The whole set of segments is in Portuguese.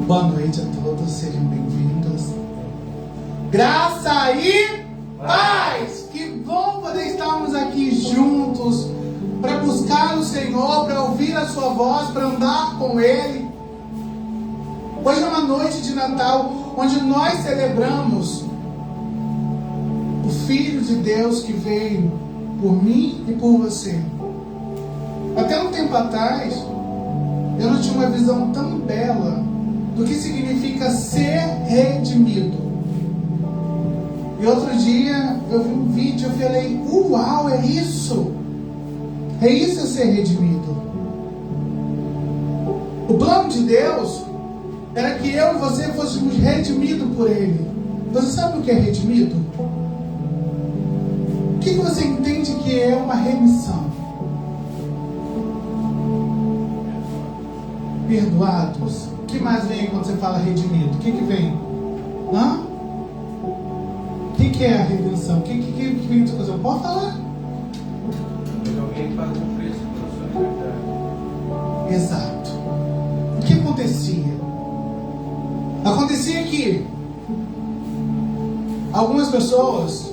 Boa noite a todos, sejam bem-vindos. Graça e paz! Que bom poder estarmos aqui juntos para buscar o Senhor, para ouvir a sua voz, para andar com Ele. Hoje é uma noite de Natal, onde nós celebramos o Filho de Deus que veio por mim e por você. Até um tempo atrás, eu não tinha uma visão tão bela do que significa ser redimido. E outro dia eu vi um vídeo e falei: uau, é isso! É isso ser redimido. O plano de Deus era que eu e você fôssemos redimidos por Ele. Você sabe o que é redimido? O que você entende que é uma remissão? Perdoados. O que mais vem quando você fala redimido? O que vem? Hã? O que é a redenção? O que vem na sua coisa? Pode falar? Alguém paga um preço pela sua liberdade. Exato. O que acontecia? Acontecia que algumas pessoas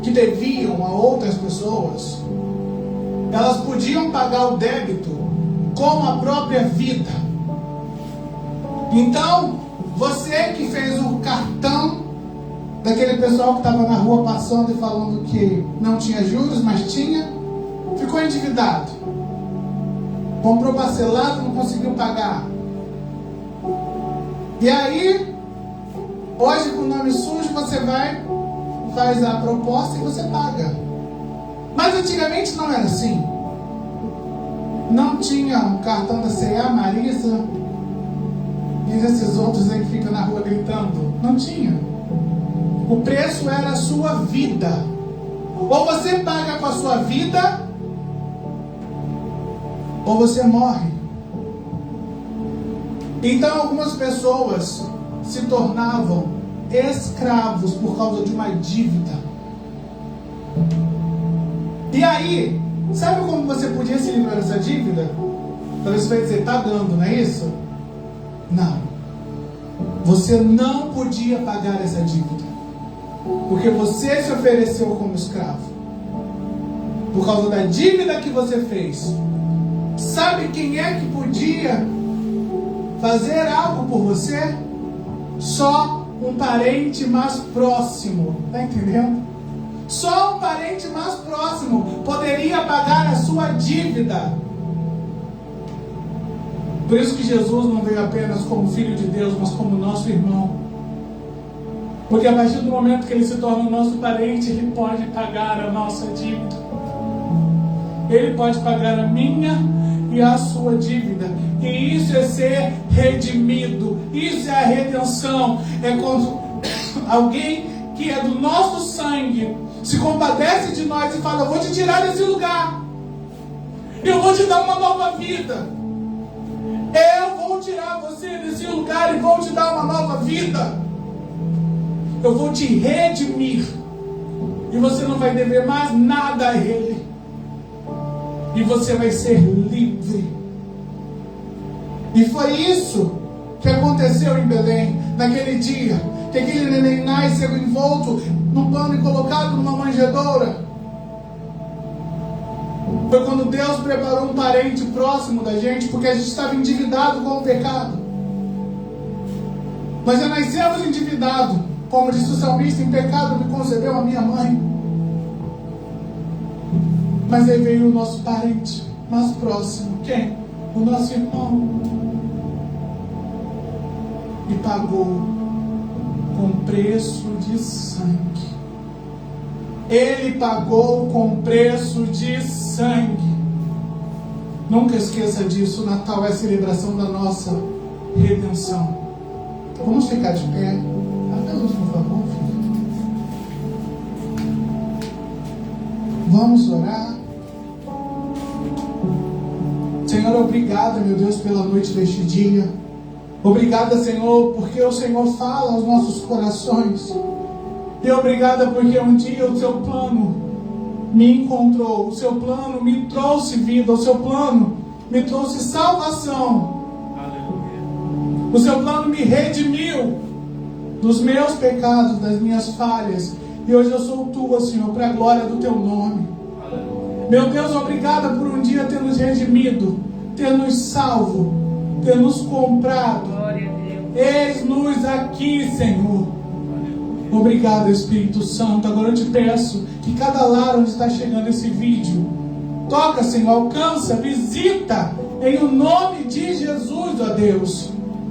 que deviam a outras pessoas, elas podiam pagar o débito com a própria vida. Então, você que fez o cartão daquele pessoal que estava na rua passando e falando que não tinha juros, mas tinha, ficou endividado. Comprou parcelado, não conseguiu pagar. E aí, hoje com o nome sujo, você vai, faz a proposta e você paga. Mas antigamente não era assim. Não tinha um cartão da C&A, Marisa e esses outros aí que ficam na rua gritando. Não tinha. O preço era a sua vida. Ou você paga com a sua vida, ou você morre. Então algumas pessoas se tornavam escravos por causa de uma dívida. E aí, sabe como você podia se livrar dessa dívida? Talvez você vai dizer: tá dando, não é isso? Não. Você não podia pagar essa dívida, porque você se ofereceu como escravo. Por causa da dívida que você fez. Sabe quem é que podia fazer algo por você? Só um parente mais próximo. Está entendendo? Só um parente mais próximo poderia pagar a sua dívida. Por isso que Jesus não veio apenas como Filho de Deus, mas como nosso irmão. Porque a partir do momento que Ele se torna o nosso parente, Ele pode pagar a nossa dívida. Ele pode pagar a minha e a sua dívida. E isso é ser redimido. Isso é a redenção. É quando alguém que é do nosso sangue se compadece de nós e fala: eu vou te tirar desse lugar. Eu vou te dar uma nova vida. Eu vou tirar você desse lugar e vou te dar uma nova vida. Eu vou te redimir. E você não vai dever mais nada a Ele. E você vai ser livre. E foi isso que aconteceu em Belém, naquele dia, que aquele neném nasceu envolto num pano e colocado numa manjedoura. Foi quando Deus preparou um parente próximo da gente, porque a gente estava endividado com o pecado. Nós já nascemos endividados, como disse o salmista: em pecado me concebeu a minha mãe. Mas aí veio o nosso parente mais próximo. Quem? O nosso irmão. E pagou com preço de sangue. Ele pagou com preço de sangue. Nunca esqueça disso. O Natal é a celebração da nossa redenção. Vamos ficar de pé. Apenas, por favor, filho. Vamos orar. Senhor, obrigado, meu Deus, pela noite deste dia. Obrigada, Senhor, porque o Senhor fala aos nossos corações. E obrigada porque um dia o Seu plano me encontrou. O Seu plano me trouxe vida. O Seu plano me trouxe salvação. Aleluia. O Seu plano me redimiu dos meus pecados, das minhas falhas. E hoje eu sou Tua, Senhor, para a glória do Teu nome. Meu Deus, obrigada por um dia ter nos redimido, ter nos salvo, ter nos comprado. Eis-nos aqui, Senhor. Obrigado, Espírito Santo. Agora eu te peço que cada lar onde está chegando esse vídeo, toca, Senhor, alcança, visita, em o nome de Jesus, ó Deus.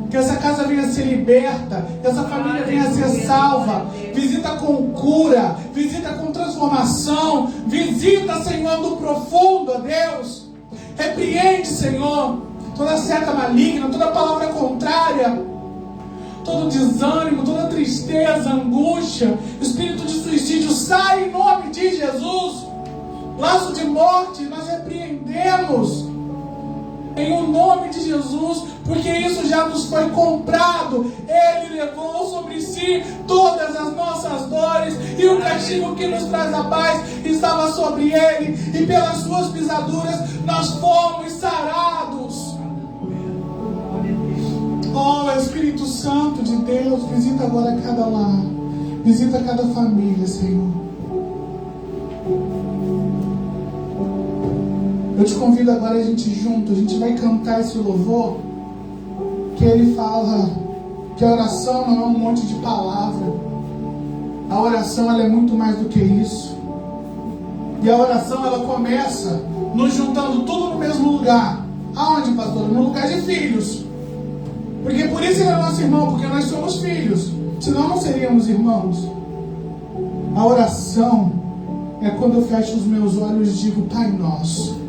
Que essa casa venha ser liberta, que essa família venha ser salva. Visita com cura, visita com transformação. Visita, Senhor, do profundo, ó Deus. Repreende, Senhor, toda seta maligna, toda palavra contrária, todo desânimo, toda tristeza, angústia, espírito de suicídio, sai em nome de Jesus. Laço de morte, nós repreendemos em o nome de Jesus, porque isso já nos foi comprado. Ele levou sobre si todas as nossas dores, e o castigo que nos traz a paz estava sobre Ele, e pelas suas pisaduras nós fomos sarados. Oh, Espírito Santo de Deus, visita agora cada lar, visita cada família, Senhor. Eu te convido agora a gente junto, a gente vai cantar esse louvor, que ele fala que a oração não é um monte de palavra. A oração, ela é muito mais do que isso. E a oração, ela começa nos juntando tudo no mesmo lugar. Aonde, pastor? No lugar de filhos. Porque por isso ele é nosso irmão, porque nós somos filhos. Senão não seríamos irmãos. A oração é quando eu fecho os meus olhos e digo: Pai nosso,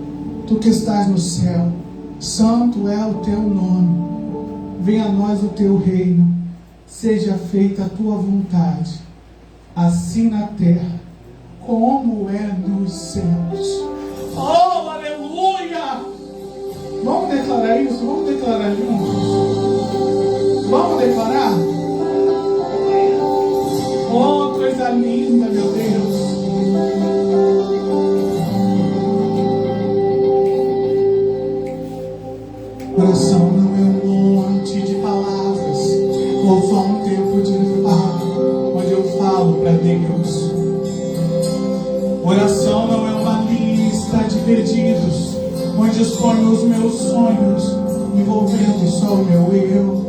Tu que estás no céu, santo é o Teu nome. Venha a nós o Teu reino. Seja feita a Tua vontade, assim na terra como é nos céus. Oh, aleluia! Vamos declarar isso? Vamos declarar juntos? Vamos declarar? Oh, coisa linda, meu Deus! Oração não é um monte de palavras. ou só um tempo de fala, onde eu falo para Deus. Oração não é uma lista de pedidos, onde exponho os meus sonhos, envolvendo só o meu eu.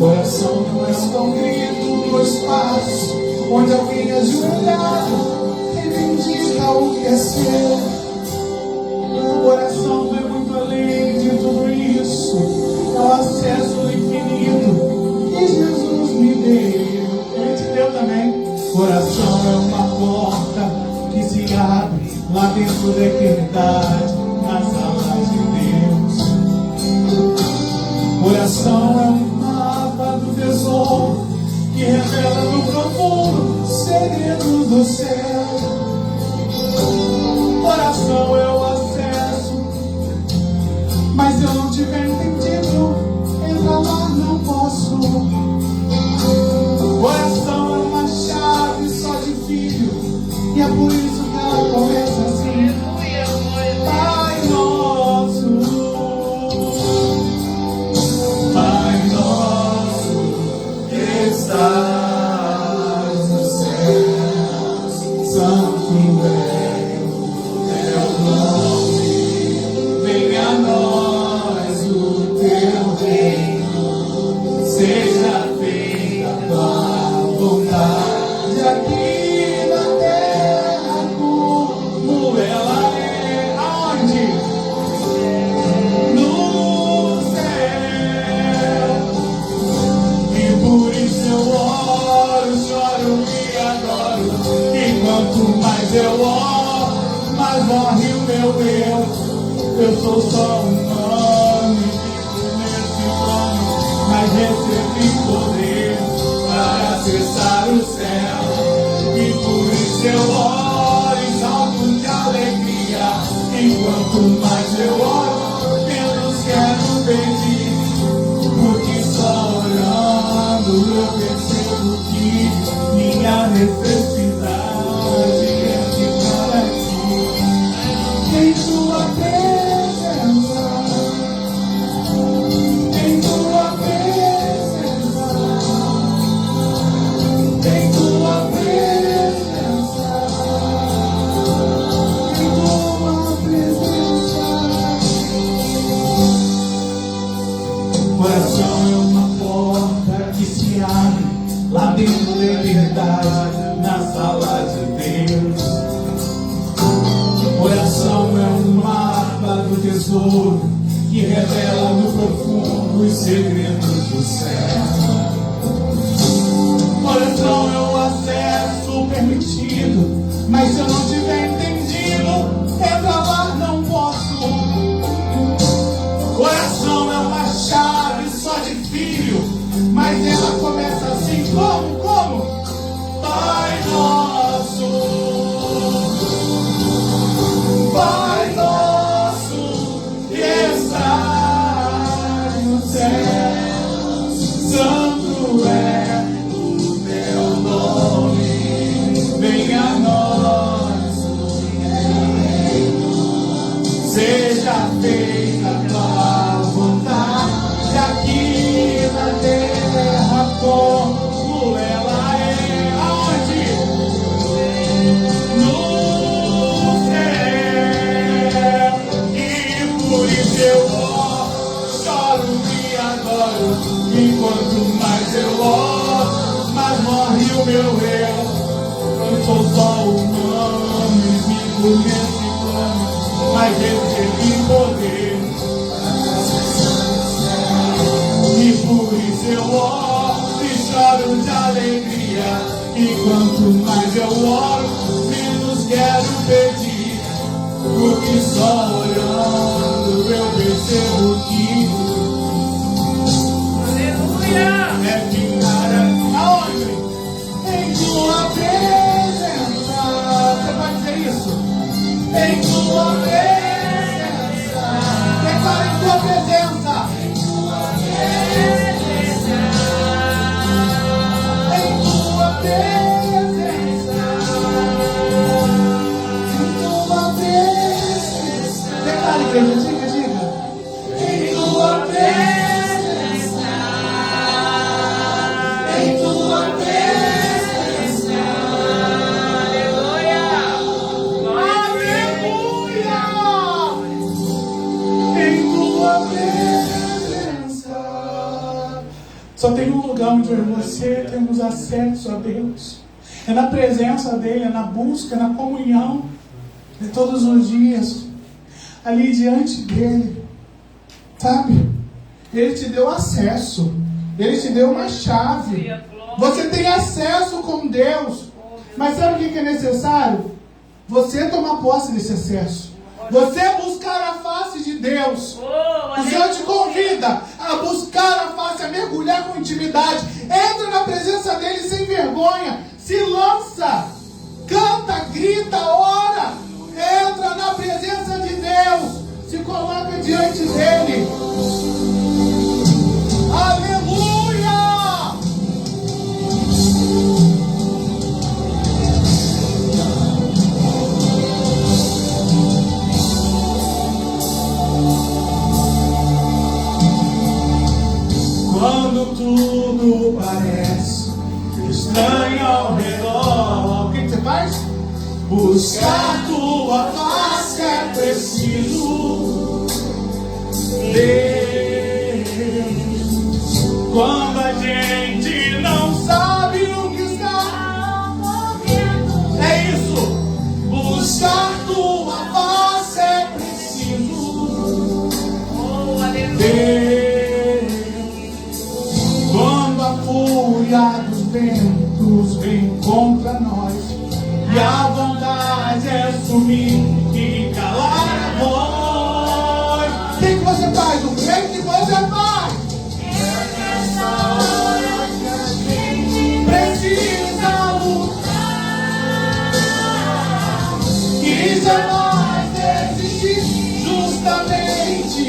Oração não é só um grito no espaço, onde alguém ajoelhado reivindica o que é seu. Oração vai muito além de tudo isso, é o acesso ao infinito que Jesus me deu. Ele te deu também. Oração é uma porta que se abre lá dentro da eternidade, na sala de Deus. Oração é um mapa do tesouro que revela no profundo segredos do céu. Oração é o acesso, mas se eu não tiver entendido, entrar lá não posso. Oração é uma chave só de filho, e é por isso que ela começa assim: Pai nosso, Pai nosso que estás no céu, santo é o teu nome, venha a nós o teu reino, seja feita a tua vontade aqui na terra como ela é. Aonde? No céu. E por isso eu oro, choro e adoro. E quanto mais eu oro, mais morre o meu eu. Eu sou só um nome, vivo nesse plano, mas recebi poder para acessar o céu. E por isso eu oro e salto de alegria. E quanto mais eu oro, menos quero pedir. Porque só orando eu percebo que minha necessidade é ficar aqui em tua presença, em tua presença, em tua presença, em tua presença. Oração é uma porta que se abre lá dentro da eternidade, na sala de Deus. Oração é um mapa do tesouro que revela no profundo os segredos do céu. Oração é um acesso permitido, mas se eu não tiver entendido, entrar lá não posso. Oração é uma chave só de filho, mas ela começa assim: como? Pai nosso, Pai nosso que estás no céu, santo é o teu nome, venha a nós o reino, seja feita a tua vontade aqui na terra como ela é. Aonde? No céu. E por isso eu oro, choro e adoro. E quanto mais eu oro, mais morre o meu eu. Eu sou só humano e vivo nesse plano, mas recebi poder. E por isso eu oro e choro de alegria. E quanto mais eu oro, menos quero pedir. Porque só orando eu percebo que aleluia é ficar aonde? Em tua presença. Você pode dizer isso? Em tua presença. Declara em tua presença. Em tua presença. Em tua presença. Em tua presença. Declara, igreja, diga. Em tua presença. Só tem um lugar onde eu e você temos acesso a Deus. É na presença dEle, é na busca, é na comunhão. É todos os dias. Ali diante dEle. Sabe? Ele te deu acesso. Ele te deu uma chave. Você tem acesso com Deus. Mas sabe o que é necessário? Você tomar posse desse acesso. Você buscar a face de Deus. O Senhor te convida a buscar a face, a mergulhar com intimidade. Entra na presença dEle sem vergonha. Se lança. Canta, grita, ora. Entra na presença de Deus. Se coloca diante dEle. Aleluia! Quando tudo parece estranho ao redor, o que você faz? Buscar tua face é preciso. Deus, quando a gente não sabe o que está movendo, é isso. Buscar tua face é preciso. Deus, quando a fúria dos ventos vem contra nós e a vontade é sumir e calar a voz, o que você faz? O que você faz? Nessa hora que a gente precisa lutar e jamais desistir, justamente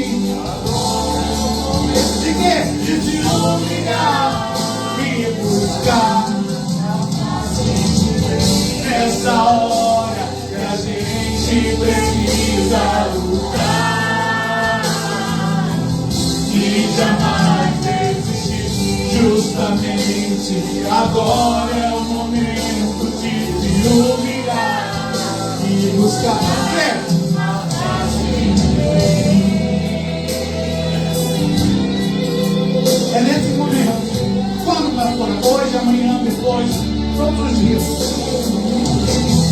de quê? De se humilhar e buscar. Nessa hora que a gente precisa lutar e jamais desistir, justamente agora é o momento de se humilhar e buscar. É nesse momento, quando nós formos, hoje, amanhã, depois, todos os dias,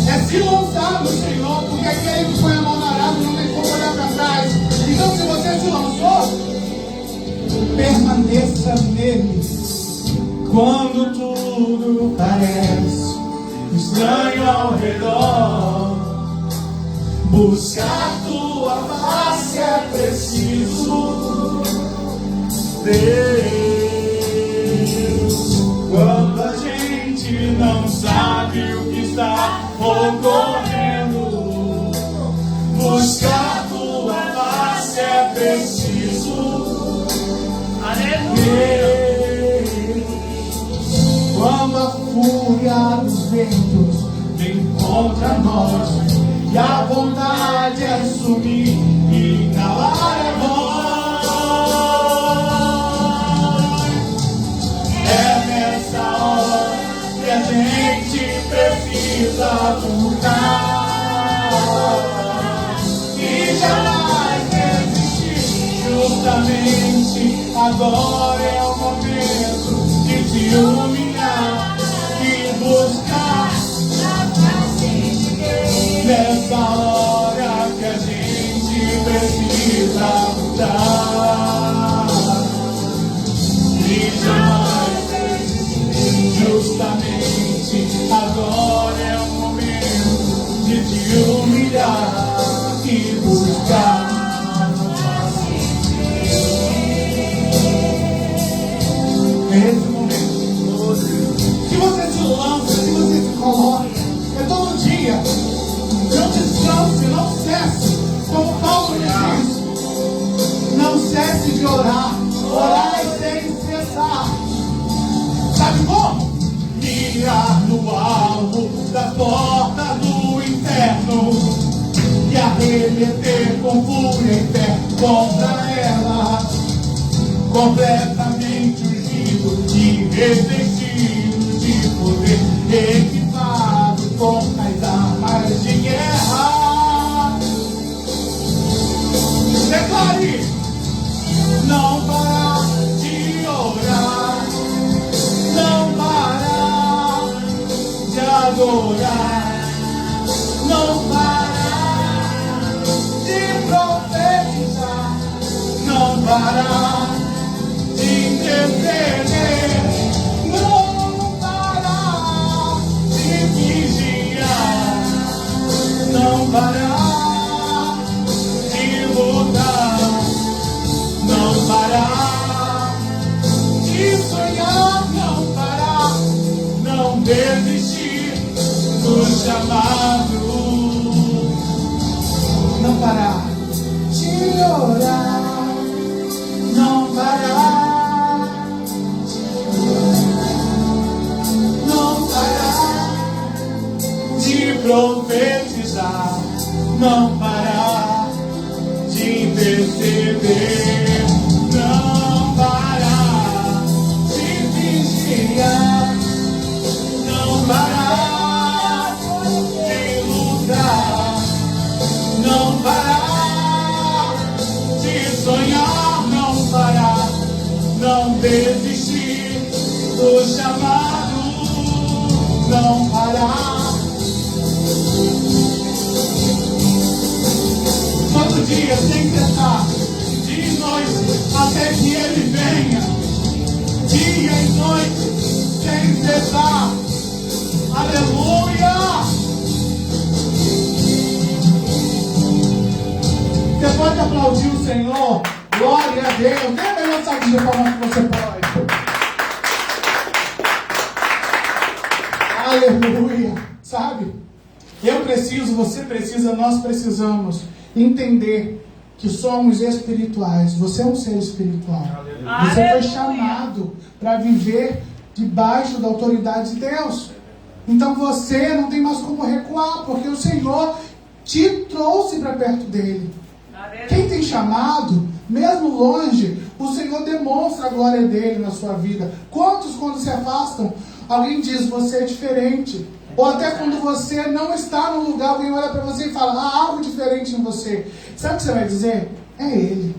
é se lançar no Senhor, porque aquele que foi a mão na arada não tem como olhar para trás. Então, se você se lançou, permaneça nele. Quando tudo parece estranho ao redor, buscar tua face é preciso. Deus, quando a gente não sabe o que está ocorrendo, buscar tua face é preciso. Aleluia. Quando a fúria dos ventos vem contra nós e a vontade é sumir e calar a voz, é nessa hora que a gente precisa lutar e jamais desistir. Justamente agora é o momento de se humilhar e buscar a face de Deus. Nessa hora que a gente precisa lutar e jamais desistir. Justamente agora é o momento de se humilhar e buscar. Nesse momento, se você se lança, se você se coloca, é todo dia. Não descanse, não cesse. Como Paulo diz, não cesse de orar. Orar sem cessar. Sabe como? Mirar no alvo da porta do inferno e arremeter com fúria e fé contra ela. Completamente ungido e revestido de poder, equipado com as armas de guerra. Declare, não parar de orar. chamado. Não parar de orar, não parar de orar, não parar de profetizar, não parar de perceber, não parar de vigiar, não parar de lutar, não parar de sonhar, não parar, não desistir do chamado, não parar. Todo dia sem cessar, dia e noite, até que Ele venha, dia e noite, sem cessar. Aleluia! Você pode aplaudir o Senhor? Glória a Deus! Dê a melhor salva de palmas que você pode. Aleluia! Sabe? Eu preciso, você precisa, nós precisamos entender que somos espirituais. Você é um ser espiritual. Você foi chamado para viver debaixo da autoridade de Deus. Então você não tem mais como recuar, porque o Senhor te trouxe para perto dele. Quem tem chamado, mesmo longe, o Senhor demonstra a glória dele na sua vida. Quantos, quando se afastam, alguém diz, você é diferente? Ou até quando você não está no lugar, alguém olha para você e fala, há algo diferente em você. Sabe o que você vai dizer? É Ele.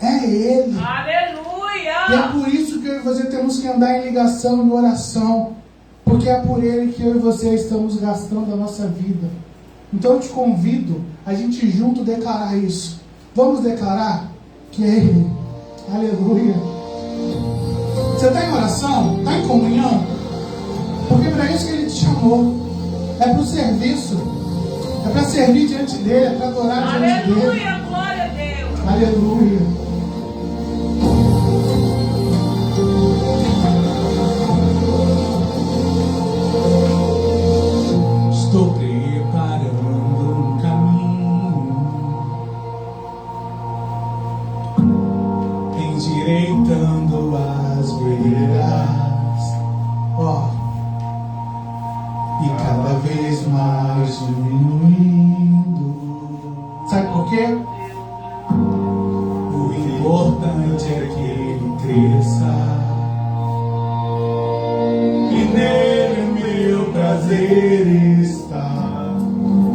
É Ele. Aleluia! E é por isso que eu e você temos que andar em ligação, em oração. Porque é por Ele que eu e você estamos gastando a nossa vida. Então eu te convido a gente junto declarar isso. Vamos declarar que é Ele. Aleluia. Você está em oração? Está em comunhão? Porque para isso que Ele te chamou. É para o serviço. É para servir diante dEle. É para adorar diante dEle. Aleluia, glória a Deus. Aleluia. Estou preparando um caminho, endireitando as veredas, e cada vez mais diminuindo. Sabe por quê? O importante é que Ele cresça, e nele meu prazer está.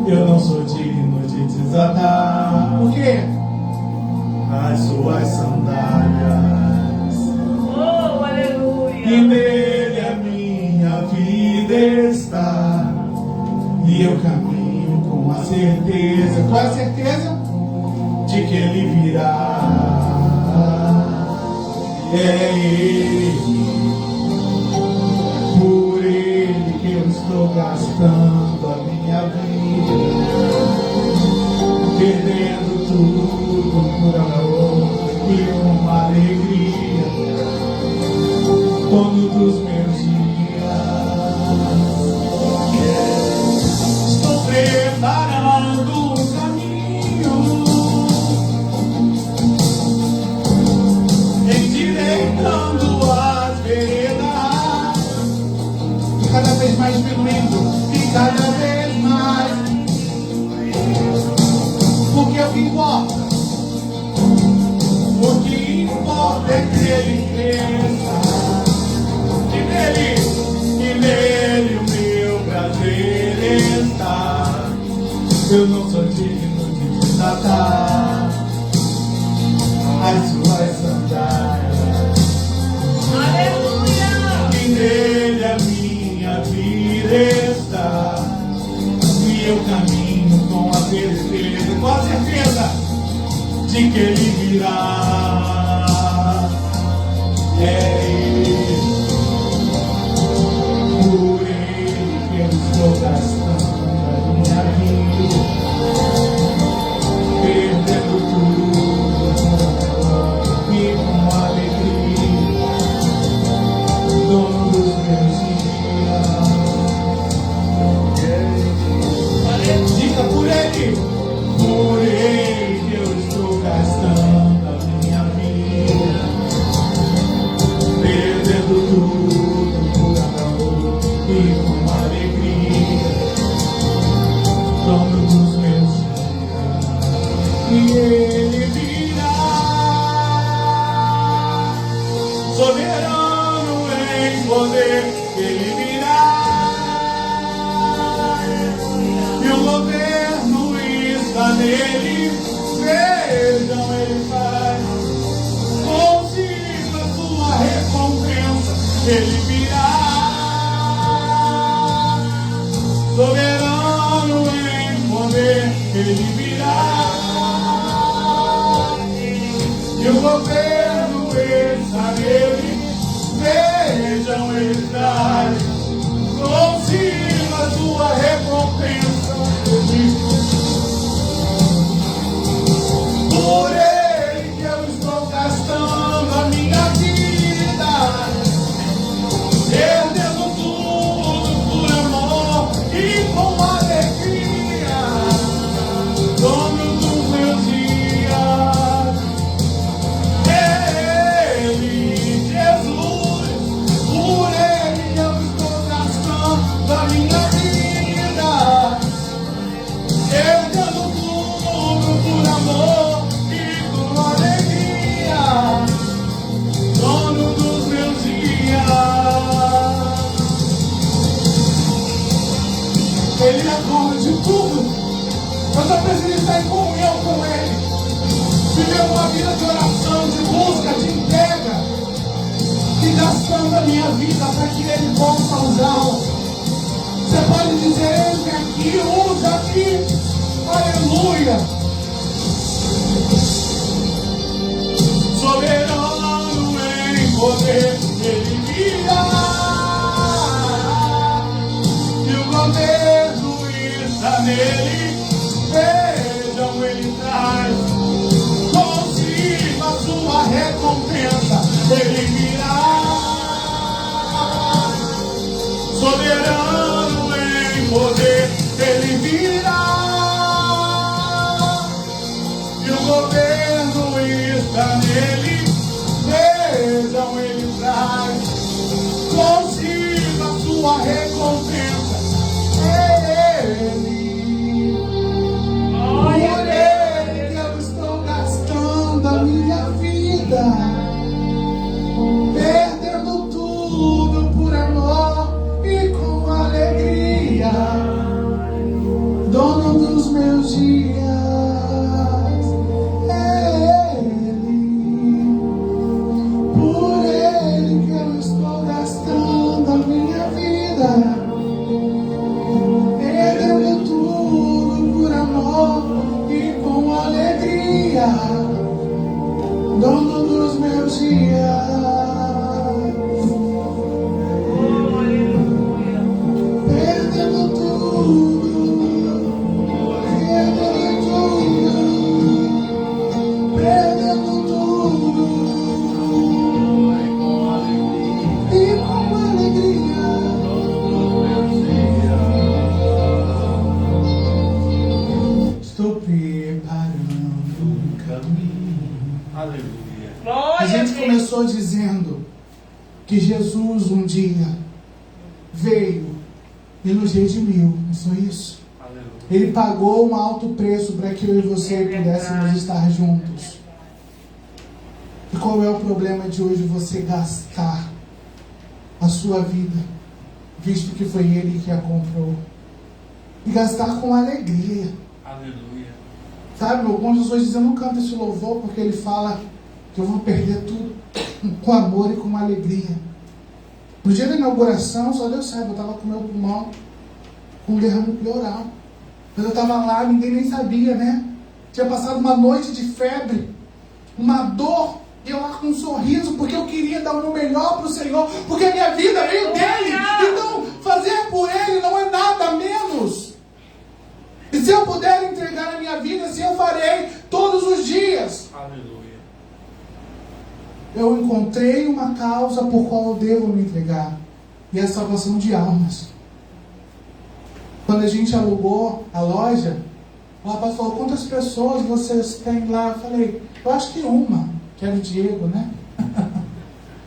Eu não sou digno de desatar. Por quê? As suas sandálias. Oh, aleluia. E nele a minha vida está. E eu caminho com a certeza. Qual é a certeza? De que Ele virá. É Ele. Por Ele que eu estou gastando a minha vida, perdendo tudo por amor e uma alegria, dono dos meus dias. Estou preparando um caminho, endireitando as veredas, cada vez mais diminuindo, e cada vez mais. Porque o que importa? O que importa é que Ele cresça, e nele o meu prazer está. Eu não sou digno de desatar as suas sandálias. Aleluia! E nele a minha vida está. E eu caminho com a certeza, com a certeza de que Ele virá. É Ele, por Ele que eu estou gastando a minha vida, perdendo tudo e com alegria, dono dos meus dias. soberano em poder, Ele virá. E o governo está nele, vejam, Ele faz. Consiga sua recompensa, Ele virá. Soberano em poder, Ele virá. E o governo está nele, vejam, Ele traz consigo a sua recompensa. Por Ele que eu estou gastando a minha vida, perdendo tudo por amor e com alegria, dono dos meus dias. Ele, Jesus, por Ele eu estou gastando a minha vida, perdendo tudo por amor e com alegria, dono dos meus dias. Ele é dono de tudo. Eu só preciso estar em comunhão com Ele. Viver uma vida de oração, de busca, de entrega. E gastando a minha vida para que Ele possa usá-la. Você pode dizer, Ele aqui, usa-me. Aleluia. Soberano em poder, Ele virá. E o governo está nele, vejam, Ele traz consigo a sua recompensa, Ele virá. Soberano em poder, Ele virá. E o governo está nele, vejam, Ele traz consigo a sua recompensa, Ele. Por Ele que eu estou gastando a minha vida, perdendo tudo por amor e com alegria, dono dos meus dias. Ele, por Ele que eu estou gastando a minha vida, perdendo tudo por amor e com alegria, dono dos meus dias. Perdendo tudo, perdendo tudo, e com alegria. Estou preparando um caminho. Aleluia. A Glória a gente Deus. começou dizendo que Jesus um dia veio e nos redimiu, não foi isso? Aleluia. Ele pagou um alto preço para que eu e você pudéssemos estar juntos. E qual é o problema de hoje você gastar a sua vida, visto que foi Ele que a comprou? E gastar com alegria. Aleluia. Sabe, algumas pessoas dizem, eu não canto esse louvor porque ele fala que eu vou perder tudo com amor e com alegria. No dia da inauguração, só Deus sabe, eu estava com meu pulmão com derrame pleural. Mas eu estava lá, ninguém nem sabia, né? Tinha passado uma noite de febre, uma dor, e eu lá com um sorriso, porque eu queria dar o meu melhor para o Senhor, porque a minha vida veio dEle. Então, fazer por Ele não é nada menos. E se eu puder entregar a minha vida, assim eu farei todos os dias. Aleluia. Eu encontrei uma causa por qual eu devo me entregar, e é a salvação de almas. Quando a gente alugou a loja, o rapaz falou, quantas pessoas vocês têm lá? Eu falei, eu acho que uma, que era o Diego, né?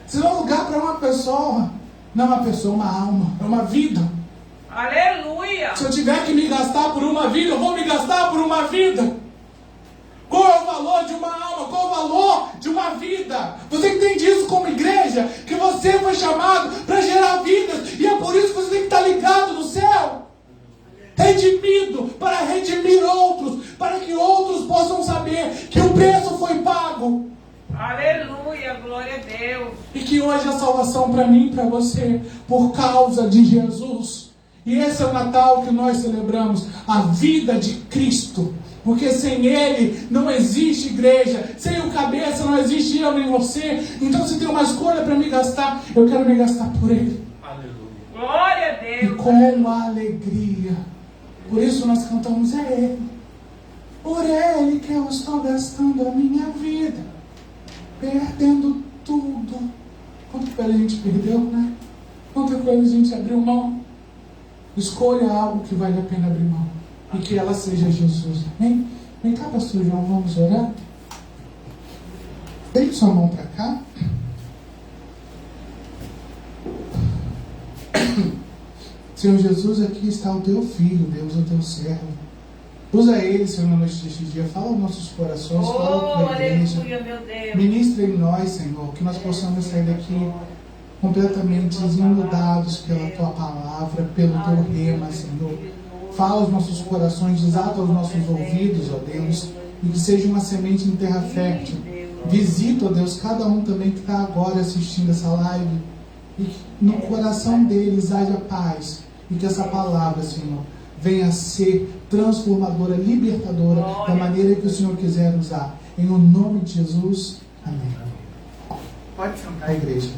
Se não alugar para uma pessoa, não uma pessoa, uma alma, é uma vida. Aleluia. Se eu tiver que me gastar por uma vida, eu vou me gastar por uma vida. Qual é o valor valor de uma alma? Qual o valor de uma vida? Você entende isso como igreja? Que você foi chamado para gerar vidas. E é por isso que você tem que estar ligado no céu. Redimido para redimir outros. Para que outros possam saber que o preço foi pago. Aleluia, glória a Deus. E que hoje a salvação para mim e para você, por causa de Jesus. E esse é o Natal que nós celebramos, a vida de Cristo. Porque sem Ele não existe igreja, sem o cabeça não existe eu nem você. Então se tem uma escolha para me gastar, eu quero me gastar por Ele. Aleluia. Glória a E Deus. com alegria. Por isso nós cantamos, é Ele. Por Ele que eu estou gastando a minha vida. Perdendo tudo. Quanta coisa a gente perdeu, né? Quanta coisa a gente abriu mão. Escolha algo que vale a pena abrir mão. E que ela seja Jesus. Amém? Vem cá, pastor João, vamos orar? Deite sua mão para cá. Senhor Jesus, aqui está o teu filho, Deus, o teu servo. Usa ele, Senhor, na noite deste dia. Fala aos nossos corações, fala com a igreja. Aleluia, meu Deus. Ministra em nós, Senhor, que nós possamos sair daqui completamente inundados pela tua palavra, pelo teu rema, Senhor. Fala aos nossos corações, desata aos nossos ouvidos, ó Deus, e que seja uma semente em terra fértil. Visita, ó Deus, cada um também que está agora assistindo essa live, e que no coração deles haja paz, e que essa palavra, Senhor, venha a ser transformadora, libertadora, da maneira que o Senhor quiser usar. Em o nome de Jesus, amém. Pode sentar, igreja.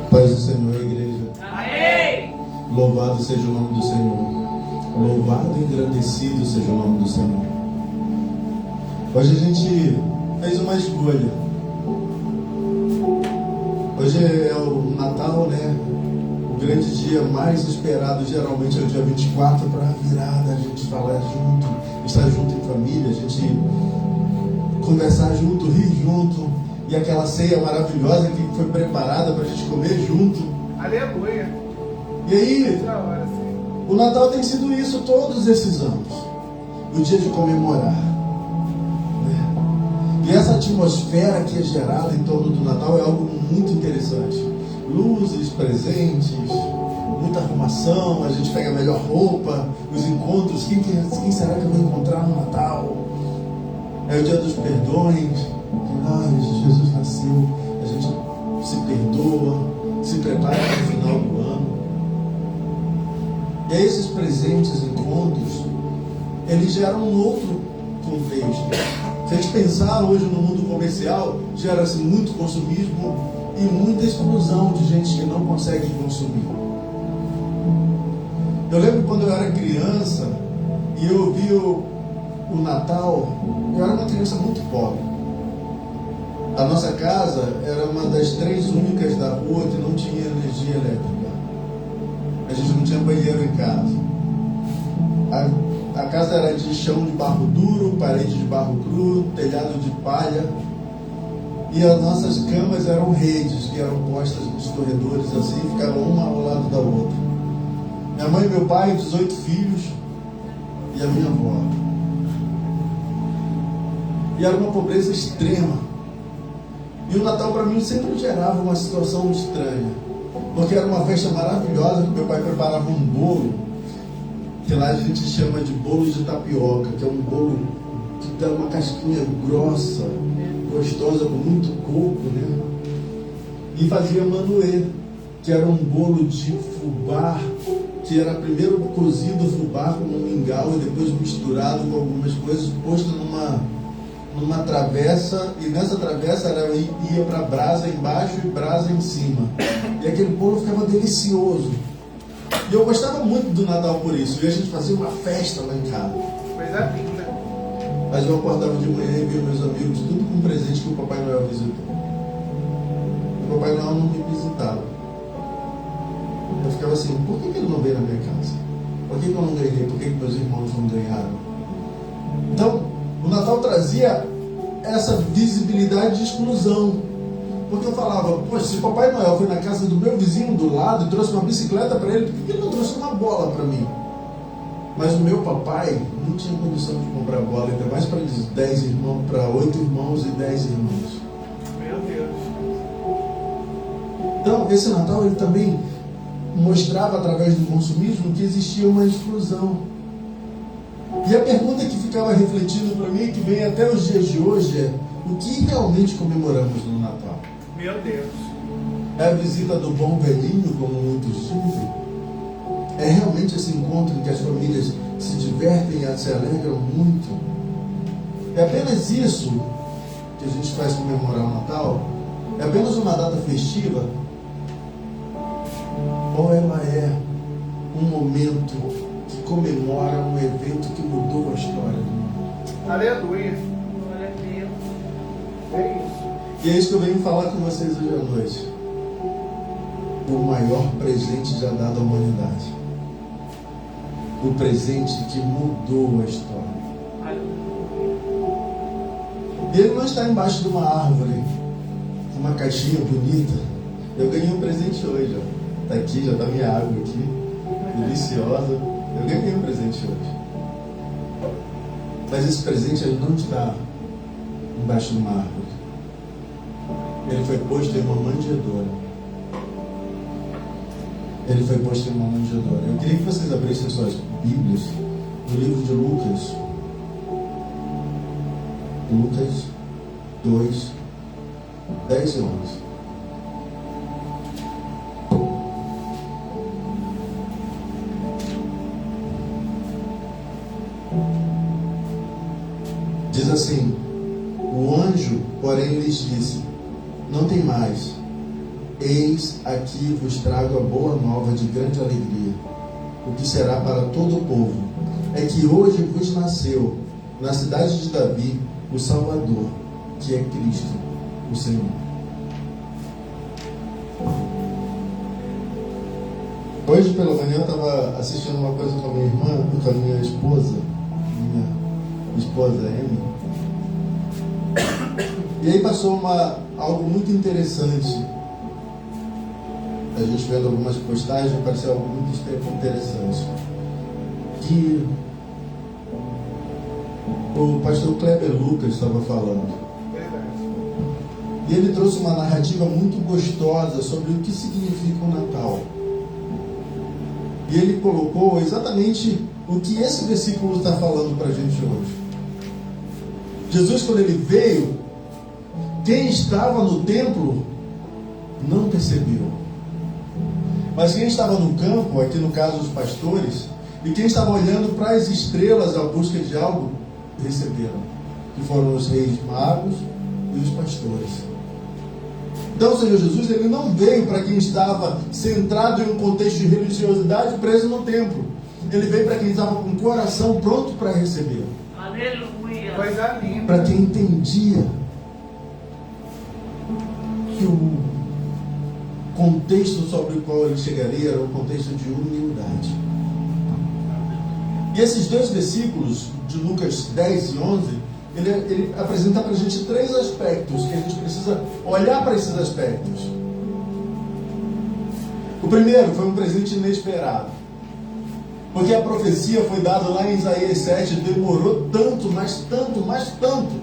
Paz do Senhor, igreja. Amém. Louvado seja o nome do Senhor. Louvado e engrandecido seja o nome do Senhor. Hoje a gente fez uma escolha. Hoje é o Natal, né? O grande dia mais esperado geralmente é o dia 24 para a virada. A gente falar junto, estar junto em família, a gente conversar junto, rir junto. E aquela ceia maravilhosa que foi preparada para a gente comer junto. Aleluia. E aí, o Natal tem sido isso todos esses anos. O dia de comemorar. Né? E essa atmosfera que é gerada em torno do Natal é algo muito interessante. Luzes, presentes, muita arrumação, a gente pega a melhor roupa, os encontros. Quem será que eu vou encontrar no Natal? É o dia dos perdões. Jesus nasceu, a gente se perdoa, se prepara para o final do ano. E aí esses presentes, encontros, eles geram um outro contexto. Se a gente pensar hoje no mundo comercial, gera-se muito consumismo e muita exclusão de gente que não consegue consumir. Eu lembro quando eu era criança e eu vi o Natal, eu era uma criança muito pobre. A nossa casa era uma das 3 únicas da rua que não tinha energia elétrica. A gente não tinha banheiro em casa. A casa era de chão de barro duro, parede de barro cru, telhado de palha. E as nossas camas eram redes, que eram postas nos corredores assim, ficavam uma ao lado da outra. Minha mãe e meu pai, 18 filhos, e a minha avó. E era uma pobreza extrema. E o Natal para mim sempre gerava uma situação estranha, porque era uma festa maravilhosa que meu pai preparava um bolo, que lá a gente chama de bolo de tapioca, que é um bolo que dá uma casquinha grossa, gostosa, com muito coco, né? E fazia manoê, que era um bolo de fubá, que era primeiro cozido o fubá com um mingau e depois misturado com algumas coisas, posto numa travessa, e nessa travessa ia para brasa embaixo e brasa em cima. E aquele bolo ficava delicioso. E eu gostava muito do Natal por isso. E a gente fazia uma festa lá em casa. Coisa linda. Mas eu acordava de manhã e via meus amigos, tudo com presente que o Papai Noel visitou. O Papai Noel não me visitava. Eu ficava assim, por que ele não veio na minha casa? Por que eu não ganhei? Por que meus irmãos não ganharam? Então, o Natal trazia essa visibilidade de exclusão. Porque eu falava, poxa, se Papai Noel foi na casa do meu vizinho do lado e trouxe uma bicicleta para ele, por que ele não trouxe uma bola para mim? Mas o meu papai não tinha condição de comprar bola, ainda mais para 10 irmãos, para 8 irmãos e 10 irmãos. Meu Deus. Então, esse Natal ele também mostrava através do consumismo que existia uma exclusão. E a pergunta que ficava refletindo para mim, que vem até os dias de hoje, é: o que realmente comemoramos no Natal? Meu Deus. É a visita do bom velhinho, como muitos dizem? É realmente esse encontro em que as famílias se divertem e se alegram muito? É apenas isso que a gente faz comemorar o Natal? É apenas uma data festiva? Ou ela é um momento que comemora um evento que mudou a história do mundo? Aleluia. Glória a Deus. É isso. E é isso que eu venho falar com vocês hoje à noite. O maior presente já dado à humanidade. O presente que mudou a história. E ele não está embaixo de uma árvore, uma caixinha bonita. Eu ganhei um presente hoje, ó. Está aqui, já está minha água aqui, deliciosa. Eu ganhei um presente hoje. Mas esse presente ele não está embaixo de uma árvore. Ele foi posto em uma manjedoura. Ele foi posto em uma manjedoura. Eu queria que vocês abrissem suas Bíblias no livro de Lucas. Lucas 2, 10 e 11. Diz assim: o anjo, porém, lhes disse: não tem mais. Eis aqui vos trago a boa nova de grande alegria, o que será para todo o povo. É que hoje vos nasceu, na cidade de Davi, o Salvador, que é Cristo, o Senhor. Hoje pela manhã eu estava assistindo uma coisa com a minha irmã, com a minha esposa Amy. E aí passou algo muito interessante. A gente vendo algumas postagens, apareceu algo muito interessante. Que o pastor Kleber Lucas estava falando. E ele trouxe uma narrativa muito gostosa sobre o que significa o Natal. E ele colocou exatamente o que esse versículo está falando para a gente hoje. Jesus, quando ele veio, quem estava no templo não percebeu. Mas quem estava no campo, aqui no caso os pastores, e quem estava olhando para as estrelas à busca de algo, receberam. Que foram os reis magos e os pastores. Então o Senhor Jesus ele não veio para quem estava centrado em um contexto de religiosidade preso no templo. Ele veio para quem estava com o coração pronto para receber. Aleluia. Coisa linda. Para quem entendia que o contexto sobre o qual ele chegaria era um contexto de humildade. E esses dois versículos de Lucas 10 e 11, ele apresenta para a gente três aspectos que a gente precisa olhar para esses aspectos. O primeiro foi um presente inesperado. Porque a profecia foi dada lá em Isaías 7, demorou tanto, mas tanto,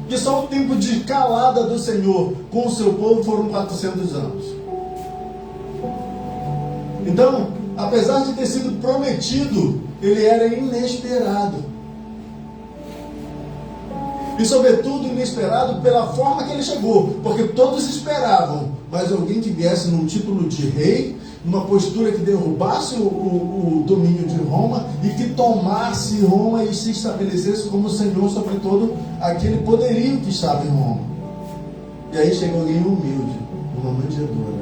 que só o tempo de calada do Senhor com o seu povo foram 400 anos. Então, apesar de ter sido prometido, ele era inesperado. E sobretudo inesperado pela forma que ele chegou, porque todos esperavam, mas alguém que viesse num título de rei, numa postura que derrubasse o domínio de Roma e que tomasse Roma e se estabelecesse como Senhor sobre todo aquele poderio que estava em Roma. E aí chega alguém humilde, numa manjedoura,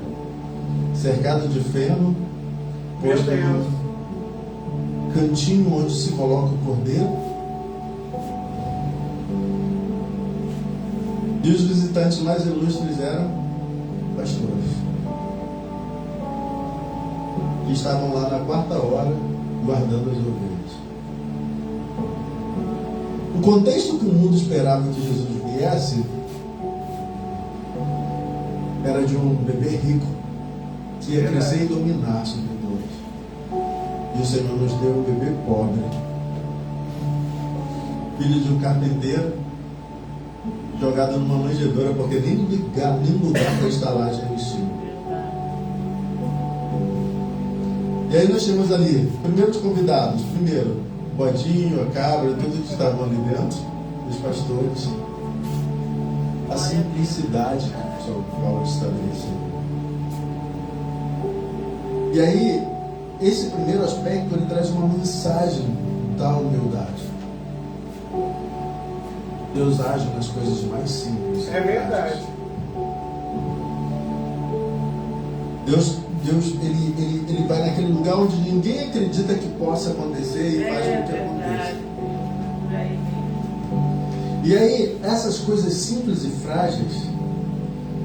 cercado de feno, posto no cantinho onde se coloca o cordeiro. E os visitantes mais ilustres eram pastores. que estavam lá na 4ª hora guardando as ovelhas. O contexto que o mundo esperava que Jesus viesse era de um bebê rico que ia crescer e dominar sobre todos. E o Senhor nos deu um bebê pobre, filho de um carpinteiro, jogado numa manjedoura, porque nem lugar para estalagem eles tinham. E aí nós temos ali, primeiros convidados, primeiro, o bodinho, a cabra, tudo que estavam ali dentro, os pastores. A simplicidade que o Paulo estabeleceu. E aí, esse primeiro aspecto, ele traz uma mensagem da humildade. Deus age nas coisas mais simples. É verdade. Deus ele vai naquele lugar onde ninguém acredita que possa acontecer e faz com que aconteça. E aí, essas coisas simples e frágeis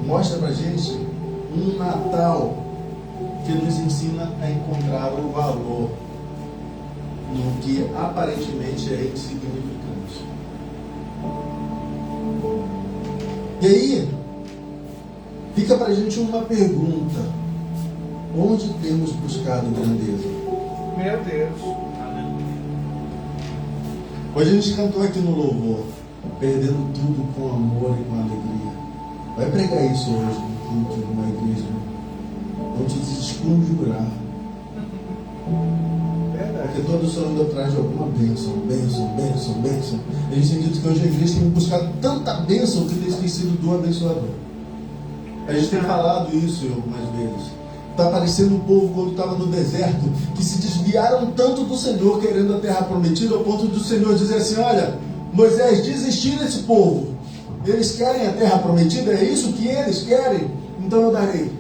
mostram pra gente um Natal que nos ensina a encontrar o valor no que aparentemente é insignificante. E aí, fica pra gente uma pergunta: onde temos buscado grandeza? Meu Deus. Hoje a gente cantou aqui no louvor, perdendo tudo com amor e com alegria. Vai pregar isso hoje no culto, numa igreja. Vão te desconjurar. Porque todos estão indo atrás de alguma bênção. A gente tem dito que hoje a igreja tem buscado tanta bênção que tem esquecido do abençoador. A gente tem falado isso algumas vezes. Está parecendo um povo quando estava no deserto, que se desviaram tanto do Senhor, querendo a terra prometida, ao ponto do Senhor dizer assim: olha, Moisés, desistir desse povo. Eles querem a terra prometida, é isso que eles querem? Então eu darei.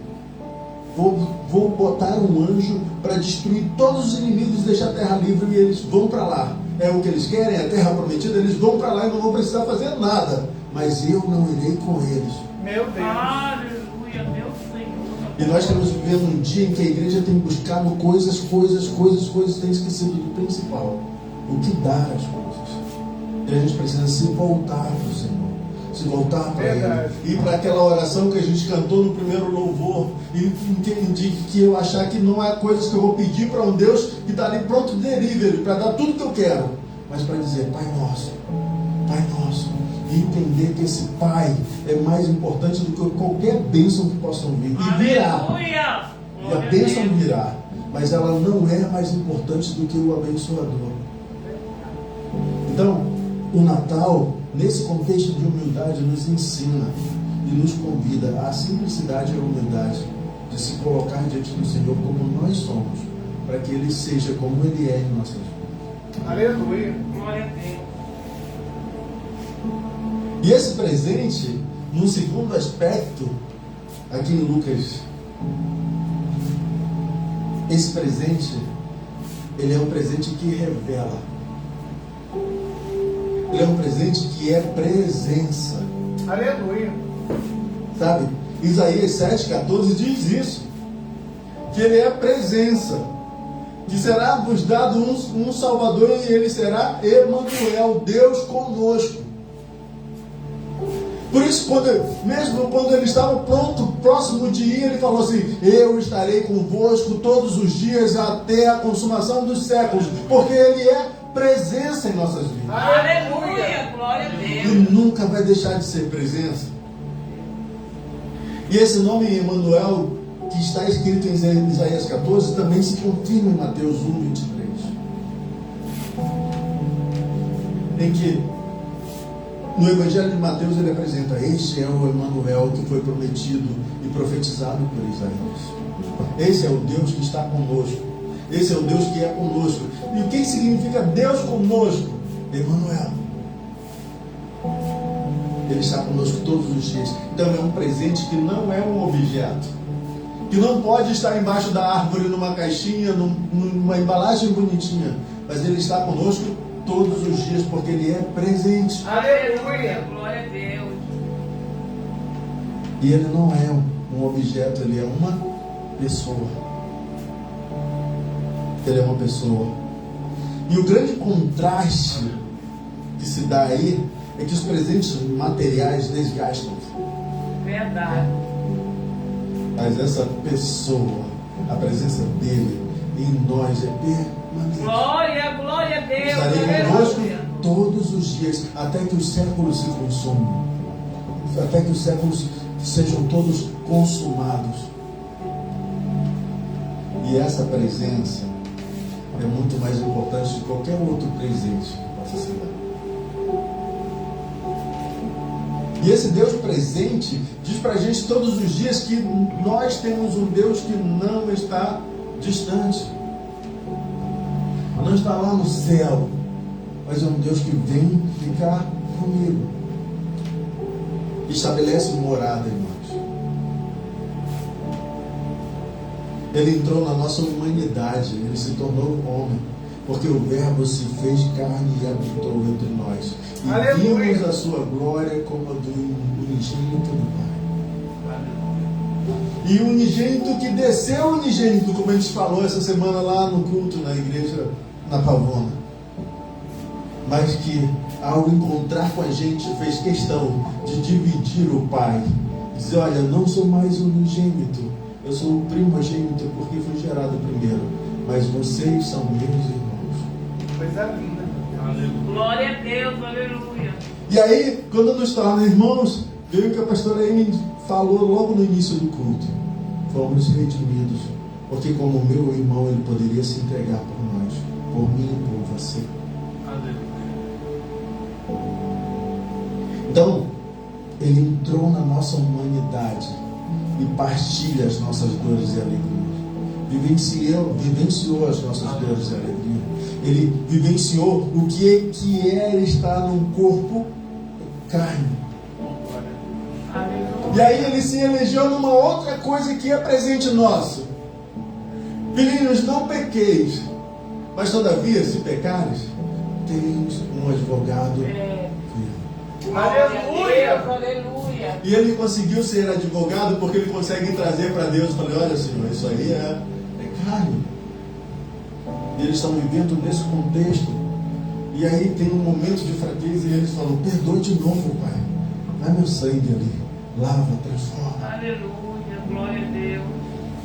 Vou botar um anjo para destruir todos os inimigos e deixar a terra livre, e eles vão para lá. É o que eles querem, a terra prometida, eles vão para lá e não vão precisar fazer nada. Mas eu não irei com eles. Meu Deus. Aleluia, meu Senhor. E nós estamos vivendo um dia em que a igreja tem buscado coisas, tem esquecido do principal. O que dar as coisas. E a gente precisa se voltar para o Senhor. Se voltar para Ele. Ir para aquela oração que a gente cantou no primeiro louvor. E entendi que eu achar que não há coisas que eu vou pedir para um Deus que está ali pronto delivery, para dar tudo que eu quero. Mas para dizer: Pai Nosso. E entender que esse Pai é mais importante do que qualquer bênção que possam vir. E virá. Aleluia. E a bênção virá. Mas ela não é mais importante do que o abençoador. Então, o Natal, nesse contexto de humildade, nos ensina e nos convida à simplicidade e à humildade de se colocar diante do Senhor como nós somos, para que Ele seja como Ele é em nossas vidas. Aleluia. Glória a Deus. E esse presente, num segundo aspecto, aqui em Lucas, esse presente, ele é um presente que revela. Ele é um presente que é presença. Aleluia. Sabe? Isaías 7,14 diz isso. Que ele é presença. Que será vos dado um Salvador, e ele será Emanuel, Deus conosco. Por isso, mesmo quando ele estava próximo de ir, ele falou assim: eu estarei convosco todos os dias até a consumação dos séculos. Porque ele é presença em nossas vidas. Aleluia. Glória a Deus. E nunca vai deixar de ser presença. E esse nome Emanuel, que está escrito em Isaías 14, também se confirma em Mateus 1:23. Em que no Evangelho de Mateus ele apresenta: este é o Emanuel que foi prometido e profetizado por Isaías. Esse é o Deus que está conosco. Esse é o Deus que é conosco. E o que significa Deus conosco? Emanuel. Ele está conosco todos os dias. Então é um presente que não é um objeto, que não pode estar embaixo da árvore, numa caixinha, numa embalagem bonitinha, mas ele está conosco todos os dias, porque ele é presente. Aleluia. Glória a Deus. E ele não é um objeto, ele é uma pessoa. Ele é uma pessoa. E o grande contraste que se dá aí é que os presentes materiais desgastam. Verdade. Mas essa pessoa, a presença dele em nós é permanente. Glória, glória a Deus. Estarei conosco Aleluia. todos os dias, até que os séculos se consumam. Até que os séculos sejam todos consumados. E essa presença é muito mais importante que qualquer outro presente que possa ser dado. E esse Deus presente diz pra gente todos os dias que nós temos um Deus que não está distante. Não está lá no céu, mas é um Deus que vem ficar comigo. Estabelece morada em nós. Ele entrou na nossa humanidade, ele se tornou homem, porque o Verbo se fez carne e habitou entre nós. E Aleluia. vimos a sua glória como a do unigênito do Pai. E o unigênito que desceu unigênito, como a gente falou essa semana lá no culto na igreja na Pavona. Mas que ao encontrar com a gente fez questão de dividir o Pai. Dizer, olha, eu não sou mais unigênito, eu sou o primogênito porque fui gerado primeiro. Mas vocês são meus irmãos. Coisa linda. Glória a Deus, aleluia. E aí, quando nos torna irmãos, veio o que a pastora Amy falou logo no início do culto. Fomos redimidos, porque como meu irmão, ele poderia se entregar por nós, por mim e por você. Então, ele entrou na nossa humanidade e partilha as nossas dores e alegrias. Vivenciou as nossas dores e alegrias. Ele vivenciou o que é estar num corpo carne. E aí ele se elegeu numa outra coisa que é presente nosso. Filhinhos, não pequeis, mas todavia, se pecares, tereis um advogado. Aleluia, aleluia. E ele conseguiu ser advogado porque ele consegue trazer para Deus e falar, olha Senhor, isso aí é carne. E eles estão vivendo nesse contexto. E aí tem um momento de fraqueza e eles falam, perdoe de novo, Pai. Dá meu sangue ali. Lava, transforma. Aleluia, glória a Deus.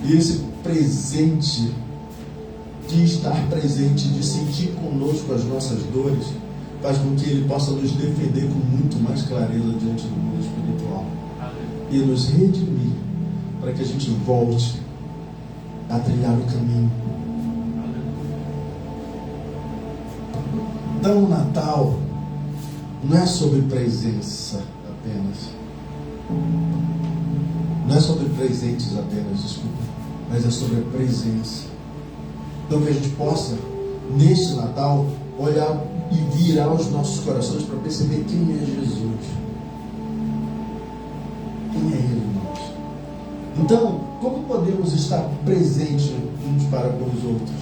E esse presente de estar presente, de sentir conosco as nossas dores, faz com que Ele possa nos defender com muito mais clareza diante do mundo espiritual. E nos redimir para que a gente volte a trilhar o caminho. Então o Natal não é sobre presença apenas. Não é sobre presentes apenas, desculpa. Mas é sobre a presença. Então que a gente possa, neste Natal, olhar e virar os nossos corações para perceber quem é Jesus. Quem é Ele, irmãos? Então, como podemos estar presentes uns para com os outros?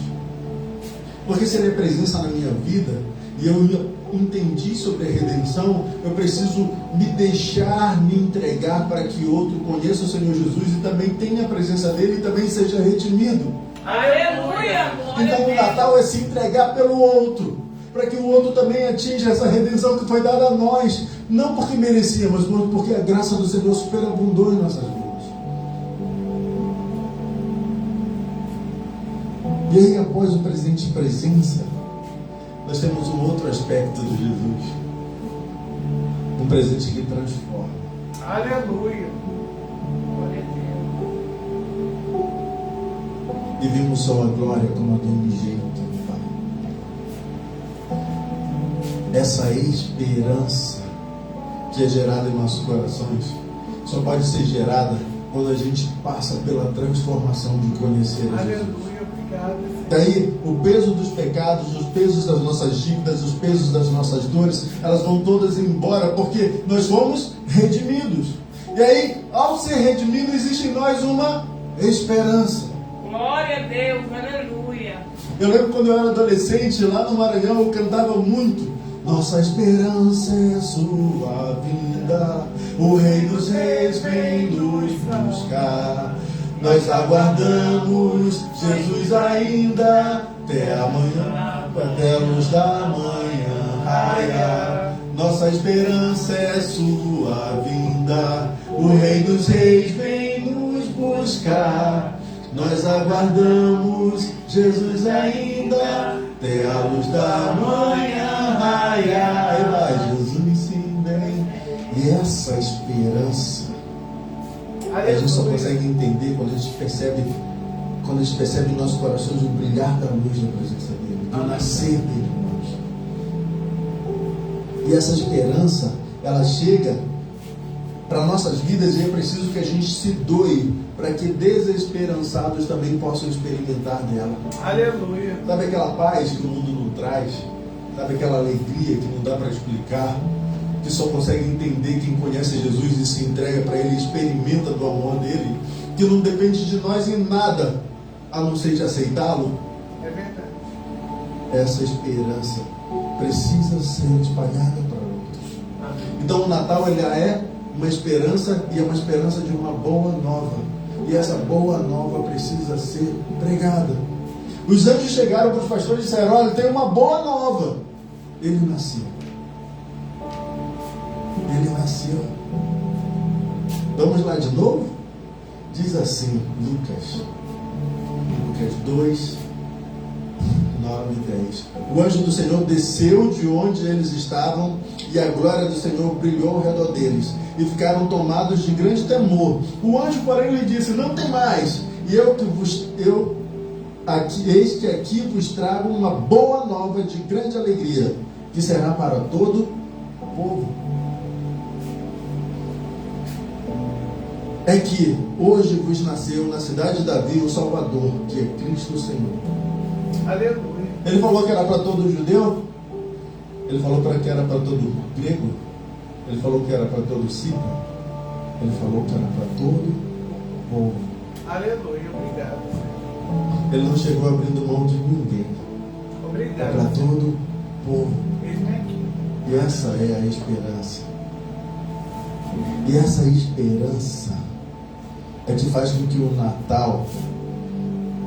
Porque se Ele é presença na minha vida, e eu entendi sobre a redenção, eu preciso me deixar me entregar para que outro conheça o Senhor Jesus e também tenha a presença dele e também seja redimido. Aleluia, glória Então a o Deus. Natal é se entregar pelo outro, para que o outro também atinja essa redenção que foi dada a nós, não porque merecíamos, mas porque a graça do Senhor superabundou em nossas vidas. E aí, após o presente presença, nós temos um outro aspecto de Jesus, um presente que transforma. Aleluia. Glória a Deus. E vimos só a glória como a do unigênito do Pai. Essa esperança que é gerada em nossos corações só pode ser gerada quando a gente passa pela transformação de conhecer a Jesus. Aleluia, obrigado. Daí o peso dos pecados, os pesos das nossas dívidas, os pesos das nossas dores, elas vão todas embora porque nós fomos redimidos. E aí, ao ser redimido, existe em nós uma esperança. Glória a Deus, aleluia. Eu lembro quando eu era adolescente, lá no Maranhão, eu cantava muito. Nossa esperança é sua vinda, o Rei dos Reis vem nos buscar. Nós aguardamos Jesus ainda até amanhã, até a luz da manhã raiar. Nossa esperança é sua vinda, o Rei dos Reis vem nos buscar. Nós aguardamos Jesus ainda, até a luz da manhã raiar. E vai, Jesus sim vem. E essa esperança a gente só consegue entender quando a gente percebe em nossos corações o brilhar da luz da presença dele, do nascer dele em nós. E essa esperança, ela chega para nossas vidas, e é preciso que a gente se doe para que desesperançados também possam experimentar dela. Aleluia. Sabe aquela paz que o mundo não traz? Sabe aquela alegria que não dá para explicar? Que só consegue entender quem conhece Jesus e se entrega para Ele, experimenta do amor dele, que não depende de nós em nada, a não ser de aceitá-lo. É verdade. Essa esperança precisa ser espalhada para outros. Então o Natal, ele é uma esperança, e é uma esperança de uma boa nova. E essa boa nova precisa ser pregada. Os anjos chegaram para os pastores e disseram: olha, tem uma boa nova. Ele nasceu. Ele nasceu. Vamos lá de novo? Diz assim, Lucas 2, 9 e 10. O anjo do Senhor desceu de onde eles estavam, e a glória do Senhor brilhou ao redor deles, e ficaram tomados de grande temor. O anjo, porém, lhe disse: não tem mais, e eis que aqui vos trago uma boa nova de grande alegria, que será para todo o povo. É que hoje vos nasceu na cidade de Davi o Salvador, que é Cristo Senhor. Aleluia. Ele falou que era para todo judeu? Ele falou que era para todo grego? Ele falou que era para todo cita? Ele falou que era para todo o povo. Aleluia, obrigado. Ele não chegou abrindo mão de ninguém. É Obrigado. para todo o povo. Eis-me aqui. E essa é a esperança. E essa esperança é que faz com que o Natal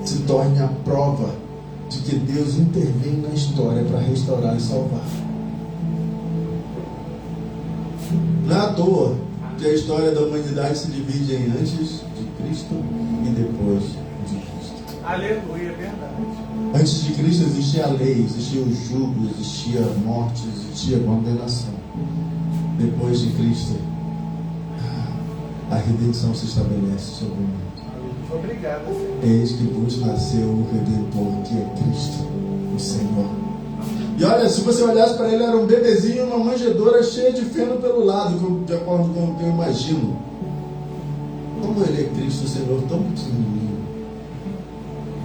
se torne a prova de que Deus intervém na história para restaurar e salvar. Não é à toa que a história da humanidade se divide em antes de Cristo e depois de Cristo. Aleluia, verdade. Antes de Cristo existia a lei, existia o jugo, existia a morte, existia a condenação. Depois de Cristo, a redenção se estabelece sobre o mundo. Obrigado, Senhor. Eis que vos nasceu o Redentor, que é Cristo, o Senhor. E olha, se você olhasse para ele, era um bebezinho, uma manjedoura cheia de feno pelo lado, de acordo com o que eu imagino. Como ele é Cristo, o Senhor, tão pequenininho.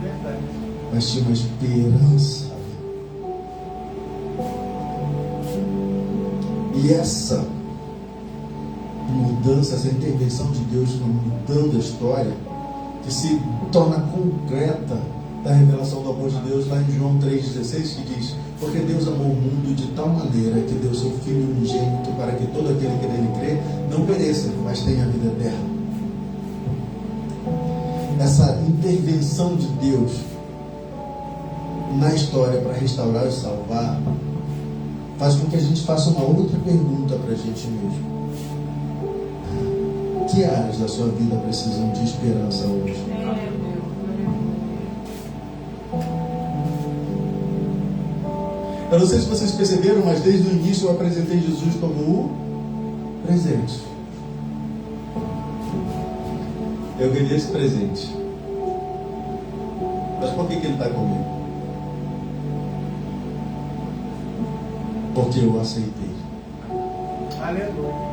Verdade. Mas tinha uma esperança. E essa mudança, essa intervenção de Deus mudando a história, que se torna concreta da revelação do amor de Deus lá em João 3,16, que diz: porque Deus amou o mundo de tal maneira que deu seu Filho unigênito, para que todo aquele que nele crê não pereça, mas tenha vida eterna. Essa intervenção de Deus na história para restaurar e salvar faz com que a gente faça uma outra pergunta para a gente mesmo. Que áreas da sua vida precisam de esperança hoje? Eu não sei se vocês perceberam, mas desde o início eu apresentei Jesus como o presente. Eu ganhei esse presente. Mas por que ele está comigo? Porque eu aceitei. Aleluia.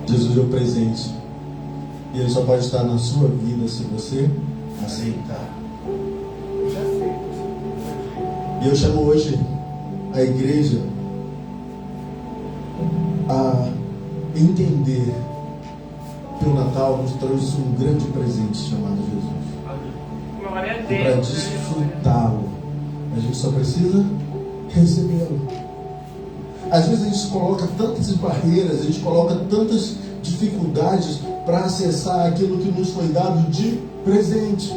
Jesus é o presente. E ele só pode estar na sua vida se você aceitar. Já sei. E eu chamo hoje a igreja a entender que o Natal nos trouxe um grande presente chamado Jesus. Glória a E para Deus. desfrutá-lo, a gente só precisa recebê-lo. Às vezes a gente coloca tantas barreiras, a gente coloca tantas dificuldades para acessar aquilo que nos foi dado de presente.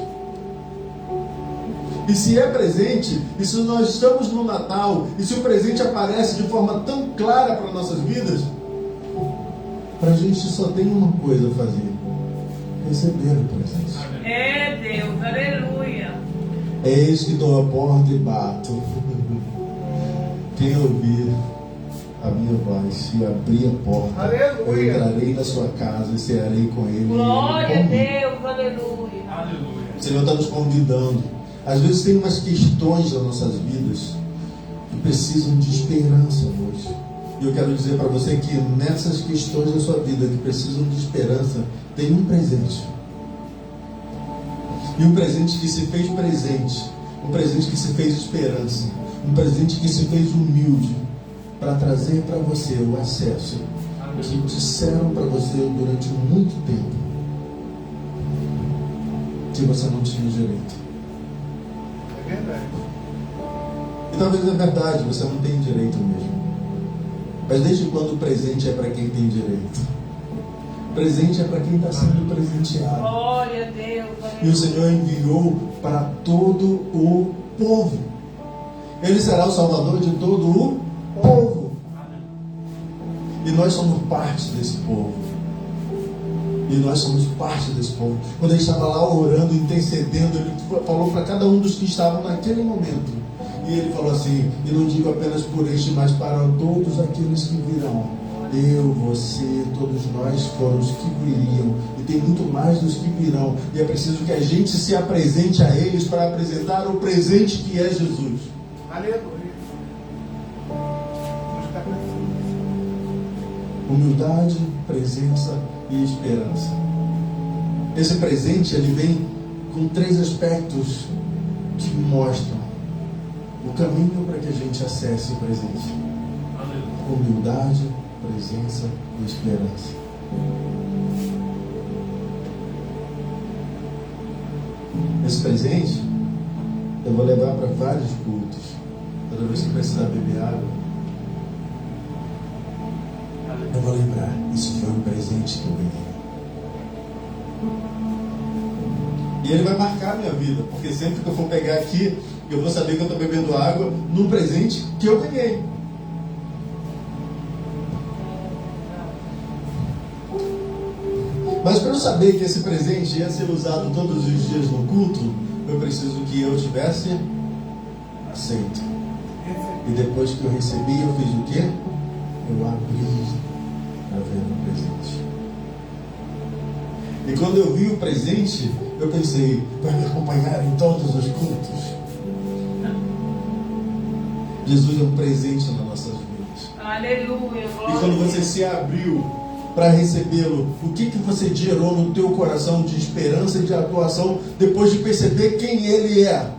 E se é presente, e se nós estamos no Natal, e se o presente aparece de forma tão clara para nossas vidas, para a gente só tem uma coisa a fazer: receber o presente. É Deus, aleluia. Eis que dou a porta e bato. Quem ouvir a minha voz e abrir a porta, Aleluia. eu entrarei na sua casa e cearei com ele. Glória e a ele comigo. Deus, aleluia. Aleluia. O Senhor está nos convidando. Às vezes tem umas questões nas nossas vidas que precisam de esperança hoje. E eu quero dizer para você que nessas questões da sua vida que precisam de esperança, tem um presente. E um presente que se fez presente. Um presente que se fez esperança. Um presente que se fez humilde para trazer para você o acesso que disseram para você durante muito tempo que você não tinha direito. É verdade. E talvez é verdade, você não tem direito mesmo. Mas desde quando o presente é para quem tem direito? O presente é para quem está sendo presenteado. Glória a Deus, E o Senhor enviou para todo o povo. Ele será o Salvador de todo o povo. E nós somos parte desse povo. E nós somos parte desse povo. Quando ele estava lá orando, intercedendo, ele falou para cada um dos que estavam naquele momento. E ele falou assim: e não digo apenas por este, mas para todos aqueles que virão. Eu, você, todos nós foram os que viriam. E tem muito mais dos que virão. E é preciso que a gente se apresente a eles para apresentar o presente que é Jesus. Aleluia. Vamos ficar pensando. Humildade, presença e esperança. Esse presente, ele vem com 3 aspectos que mostram o caminho para que a gente acesse o presente: humildade, presença e esperança. Esse presente eu vou levar para vários cultos. Toda vez que precisar beber água, eu vou lembrar: isso foi um presente que eu ganhei. E ele vai marcar a minha vida, porque sempre que eu for pegar aqui, eu vou saber que eu estou bebendo água num presente que eu ganhei. Mas para eu saber que esse presente ia ser usado todos os dias no culto, eu preciso que eu tivesse aceito. E depois que eu recebi, eu fiz o quê? Eu abri para ver o presente. E quando eu vi o presente, eu pensei: vai me acompanhar em todos os cultos. Jesus é um presente nas nossas vidas. aleluia. E Glória quando a Deus. você se abriu para recebê-lo, o que você gerou no teu coração de esperança e de atuação depois de perceber quem ele é?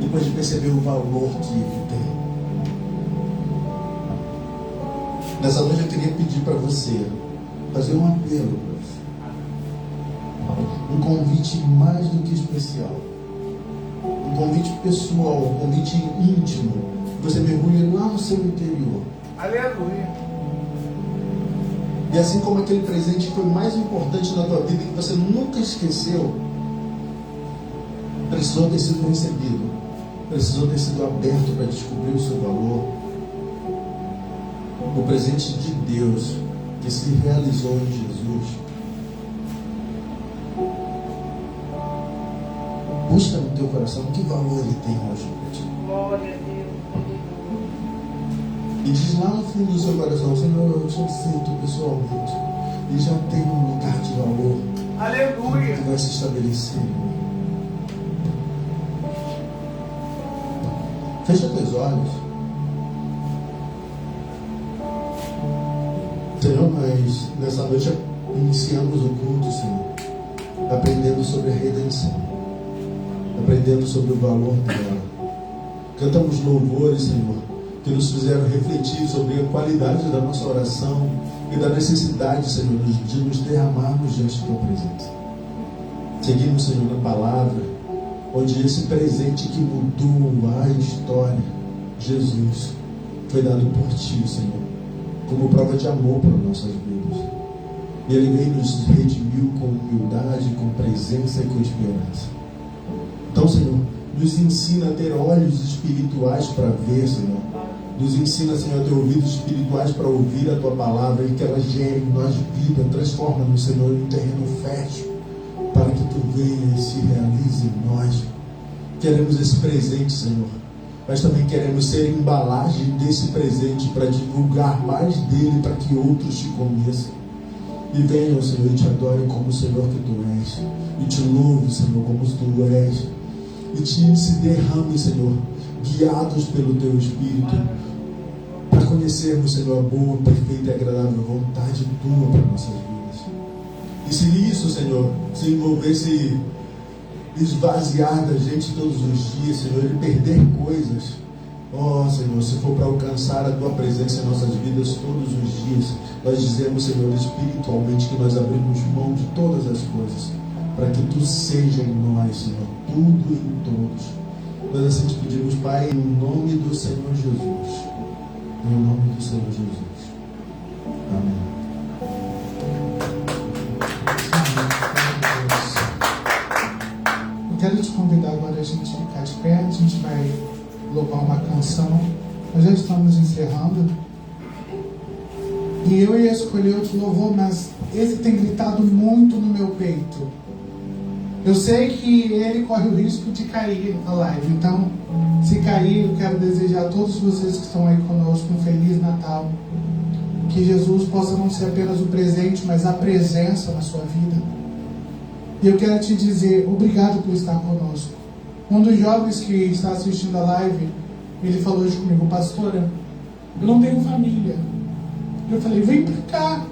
Depois de perceber o valor que ele tem. Nessa noite eu queria pedir para você, fazer um apelo para você. Um convite mais do que especial. Um convite pessoal, um convite íntimo. Você mergulha lá no seu interior. Aleluia. E assim como aquele presente que foi mais importante na tua vida e que você nunca esqueceu, precisou ter sido recebido, precisou ter sido aberto para descobrir o seu valor. O presente de Deus que se realizou em Jesus. Busca no teu coração que valor ele tem hoje para ti. Glória a Deus, aleluia. E diz lá no fundo do seu coração: Senhor, eu te aceito pessoalmente. E já tem um lugar de valor Aleluia. que vai se estabelecer em mim. Fecha teus olhos. Senhor, nós nessa noite iniciamos o culto, Senhor, aprendendo sobre a redenção, aprendendo sobre o valor dela. Cantamos louvores, Senhor, que nos fizeram refletir sobre a qualidade da nossa oração e da necessidade, Senhor, de nos derramarmos diante do teu presente. Seguimos, Senhor, na palavra, onde esse presente que mudou a história, Jesus, foi dado por ti, Senhor, como prova de amor para nossas vidas. E Ele vem nos redimiu com humildade, com presença e com esperança. Então, Senhor, nos ensina a ter olhos espirituais para ver, Senhor. Nos ensina, Senhor, a ter ouvidos espirituais para ouvir a Tua palavra e que ela gere em nós vida. Transforma-nos, Senhor, em um terreno fértil para que Tu venha e se realize em nós. Queremos esse presente, Senhor, mas também queremos ser embalagem desse presente para divulgar mais dele, para que outros Te conheçam. E venham, Senhor, e Te adorem como o Senhor que Tu és. E Te louvem, Senhor, como Tu és. E Te se derrame, Senhor, guiados pelo Teu Espírito, para conhecermos, Senhor, a boa, perfeita e agradável vontade Tua para nossas vidas. E se isso, Senhor, se envolvesse esvaziar da gente todos os dias, Senhor, e perder coisas, oh, Senhor, se for para alcançar a Tua presença em nossas vidas todos os dias, nós dizemos, Senhor, espiritualmente, que nós abrimos mão de todas as coisas, para que Tu seja em nós, Senhor, tudo e em todos. Nós assim Te pedimos, Pai, em nome do Senhor Jesus. Em nome do Senhor Jesus. Amém. Eu quero te convidar agora a gente ficar de pé, a gente vai louvar uma canção. Nós já estamos encerrando. E eu ia escolher outro louvor, mas esse tem gritado muito no meu peito. Eu sei que ele corre o risco de cair na live. Então, se cair, eu quero desejar a todos vocês que estão aí conosco um Feliz Natal. Que Jesus possa não ser apenas o presente, mas a presença na sua vida. E eu quero te dizer, obrigado por estar conosco. Um dos jovens que está assistindo a live, ele falou hoje comigo, pastora, eu não tenho família. Eu falei, vem pra cá,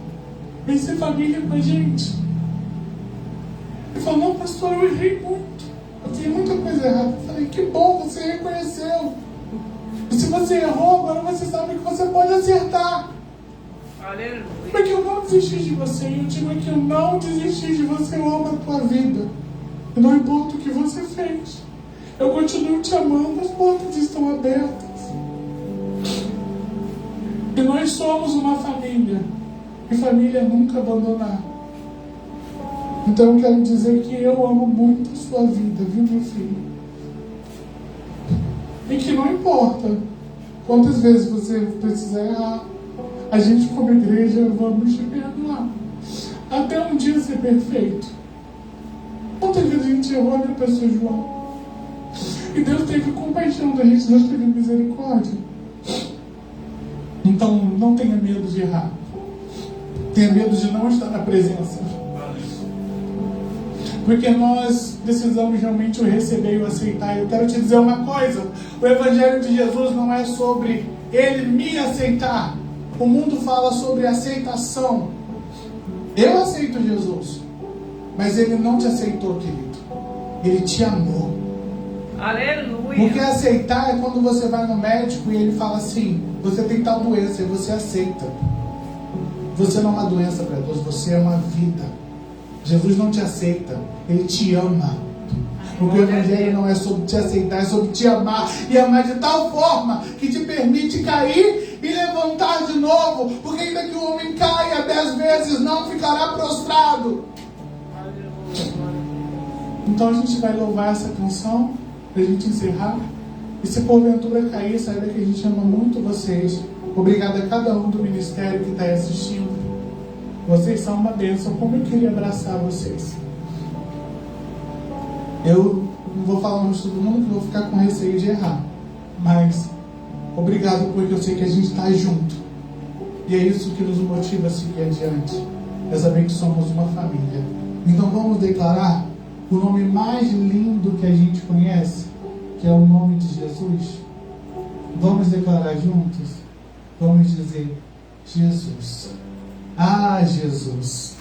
vem ser família com a gente. Ele falou, não, pastor, eu errei muito. Eu fiz muita coisa errada. Eu falei, que bom, você reconheceu. E se você errou, agora você sabe que você pode acertar. Aleluia. Porque eu não desisti de você. E eu digo que eu não desisti de você. Eu amo a tua vida. E não importa o que você fez. Eu continuo te amando. As portas estão abertas. E nós somos uma família. E família nunca abandonar. Então eu quero dizer que eu amo muito a sua vida, viu, meu filho? E que não importa quantas vezes você precisar errar, a gente como igreja vamos te perdoar. Até um dia ser perfeito. Quantas vezes a gente errou, né, pastor João? E Deus teve compaixão da gente, Deus teve misericórdia. Então não tenha medo de errar. Tenha medo de não estar na presença. Porque nós precisamos realmente o receber e o aceitar. Eu quero te dizer uma coisa. O Evangelho de Jesus não é sobre Ele me aceitar. O mundo fala sobre aceitação. Eu aceito Jesus. Mas Ele não te aceitou, querido. Ele te amou. Aleluia. Porque aceitar é quando você vai no médico e ele fala assim, você tem tal doença e você aceita. Você não é uma doença para Deus, você é uma vida. Jesus não te aceita, Ele te ama. Porque o Evangelho não é sobre te aceitar, é sobre te amar. E amar de tal forma que te permite cair e levantar de novo. Porque ainda que o homem caia 10 vezes, não ficará prostrado. Então a gente vai louvar essa canção para a gente encerrar. E se porventura cair, saiba que a gente ama muito vocês. Obrigado a cada um do ministério que está aí assistindo. Vocês são uma bênção. Como eu queria abraçar vocês. Eu não vou falar muito de todo mundo, que eu vou ficar com receio de errar. Mas obrigado, porque eu sei que a gente está junto. E é isso que nos motiva a seguir adiante. É saber que somos uma família. Então vamos declarar o nome mais lindo que a gente conhece, que é o nome de Jesus. Vamos declarar juntos? Vamos dizer, Jesus. Ah, Jesus.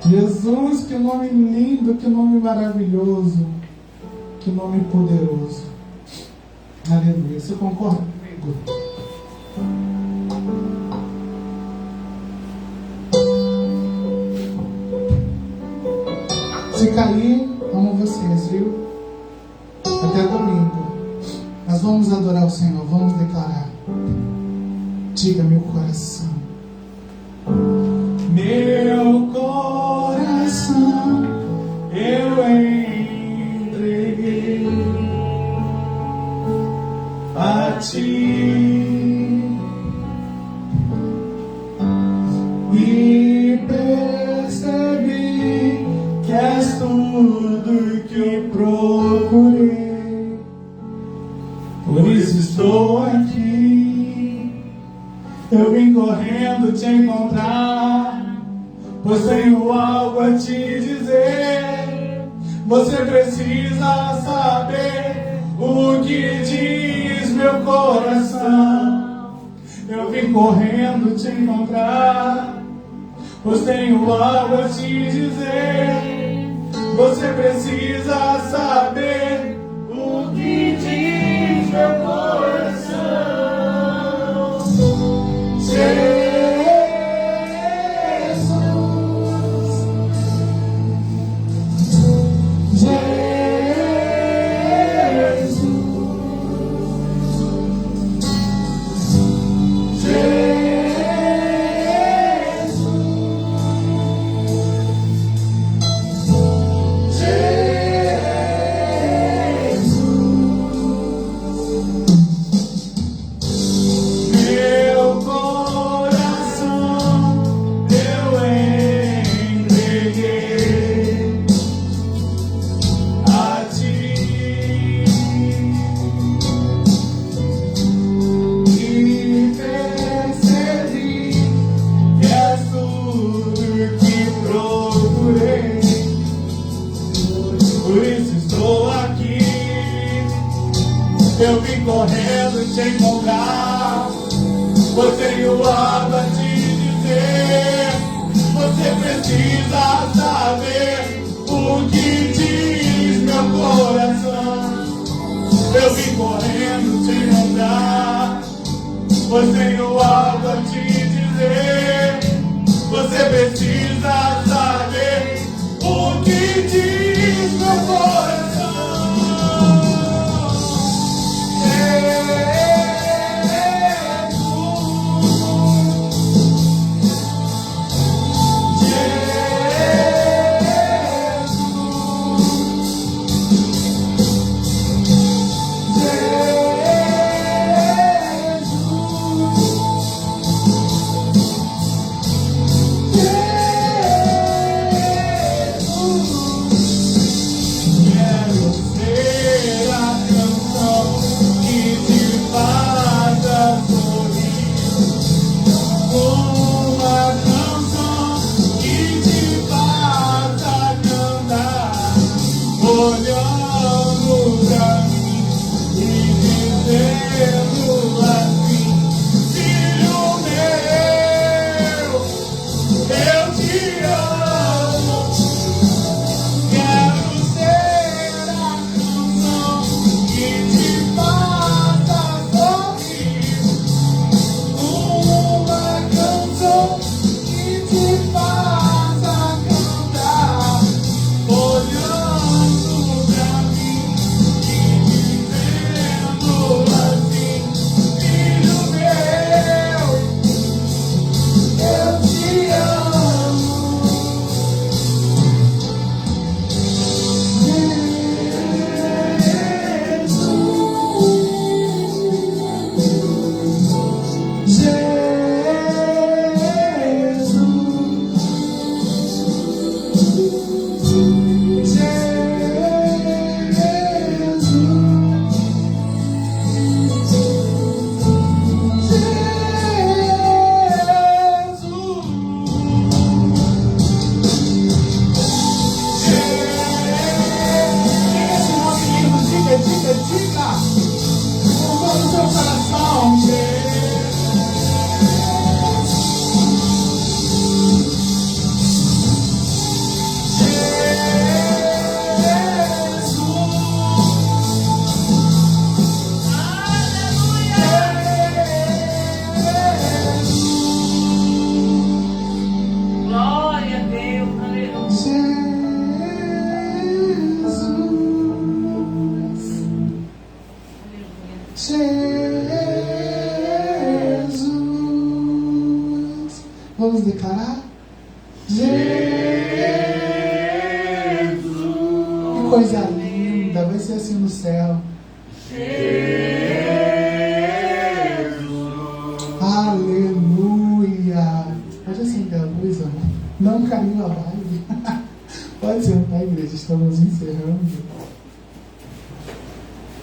Jesus, que nome lindo, que nome maravilhoso, que nome poderoso. Aleluia. Você concorda comigo? Se cair, amo vocês, viu? Até domingo. Nós vamos adorar o Senhor, vamos declarar. Diga meu coração. Meu Eu vim correndo te encontrar, pois tenho algo a te dizer. Você precisa saber o que diz meu coração. Eu vim correndo te encontrar, pois tenho algo a te dizer. Você precisa saber o que diz meu coração. Eu vim correndo te encontrar, pois tenho algo a te dizer. Você precisa saber o que diz meu coração. Eu vim correndo te encontrar, pois tenho algo a te dizer. Você precisa saber o que diz meu coração. Vamos declarar? Jesus! Que coisa linda, vai ser assim no céu. Jesus! Aleluia! Pode acender a luz, amor. Não caiu a live. Pode sentar, igreja, estamos encerrando.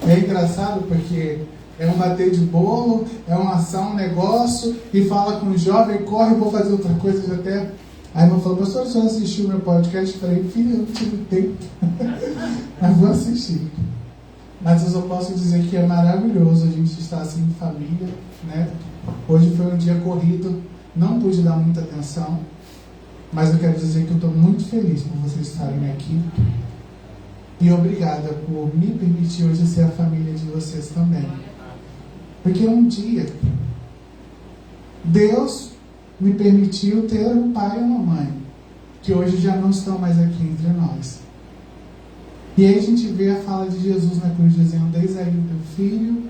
É engraçado porque É um bater de bolo, é uma ação, um negócio, e fala com o jovem, corre, vou fazer outra coisa, já até... Aí a irmã falou, pastor, o senhor assistiu o meu podcast? Eu falei, filho, eu não tive tempo, mas vou assistir. Mas eu só posso dizer que é maravilhoso a gente estar assim em família, né? Hoje foi um dia corrido, não pude dar muita atenção, mas eu quero dizer que eu estou muito feliz por vocês estarem aqui. E obrigada por me permitir hoje ser a família de vocês também. Porque um dia, Deus me permitiu ter um pai e uma mãe, que hoje já não estão mais aqui entre nós. E aí a gente vê a fala de Jesus na cruz, dizendo, eis aí o teu filho,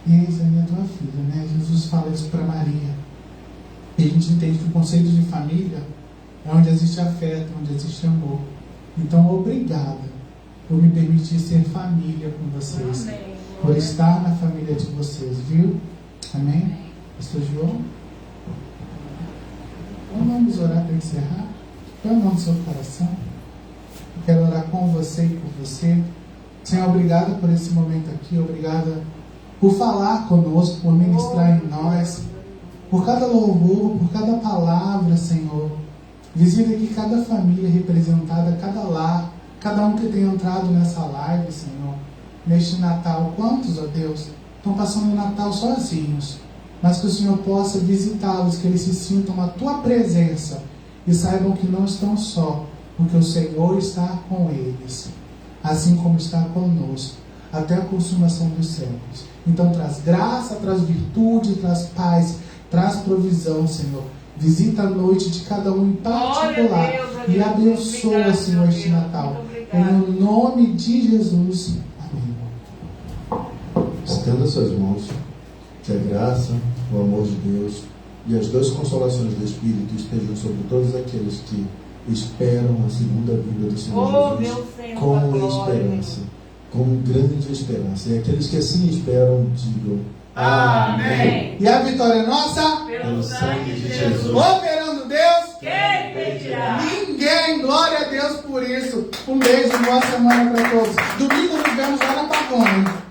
e eis aí a tua filha, né? Jesus fala isso para Maria. E a gente entende que o conceito de família é onde existe afeto, onde existe amor. Então, obrigada por me permitir ser família com vocês. Amém. Por estar na família de vocês, viu? Amém? Pastor João? Então vamos orar para encerrar? Põe a mão no seu coração. Eu quero orar com você e por você. Senhor, obrigado por esse momento aqui. Obrigada por falar conosco, por ministrar em nós. Por cada louvor, por cada palavra, Senhor. Visita aqui cada família representada, cada lar, cada um que tem entrado nessa live, Senhor. Neste Natal, quantos, ó Deus, estão passando o Natal sozinhos, mas que o Senhor possa visitá-los, que eles se sintam a Tua presença e saibam que não estão só, porque o Senhor está com eles, assim como está conosco, até a consumação dos séculos. Então traz graça, traz virtude, traz paz, traz provisão, Senhor. Visita a noite de cada um em particular e abençoa, Senhor, este Natal. Em nome de Jesus. Estenda suas mãos, que a graça, o amor de Deus e as duas consolações do Espírito estejam sobre todos aqueles que esperam a segunda vinda do Senhor Jesus com esperança, com grande esperança. E aqueles que assim esperam, digam amém. E a vitória é nossa? Pelo sangue de Jesus. Operando Deus? Quem impedirá? Ninguém. Glória a Deus por isso. Um beijo, boa semana para todos. Domingo nos vemos lá na Pavone.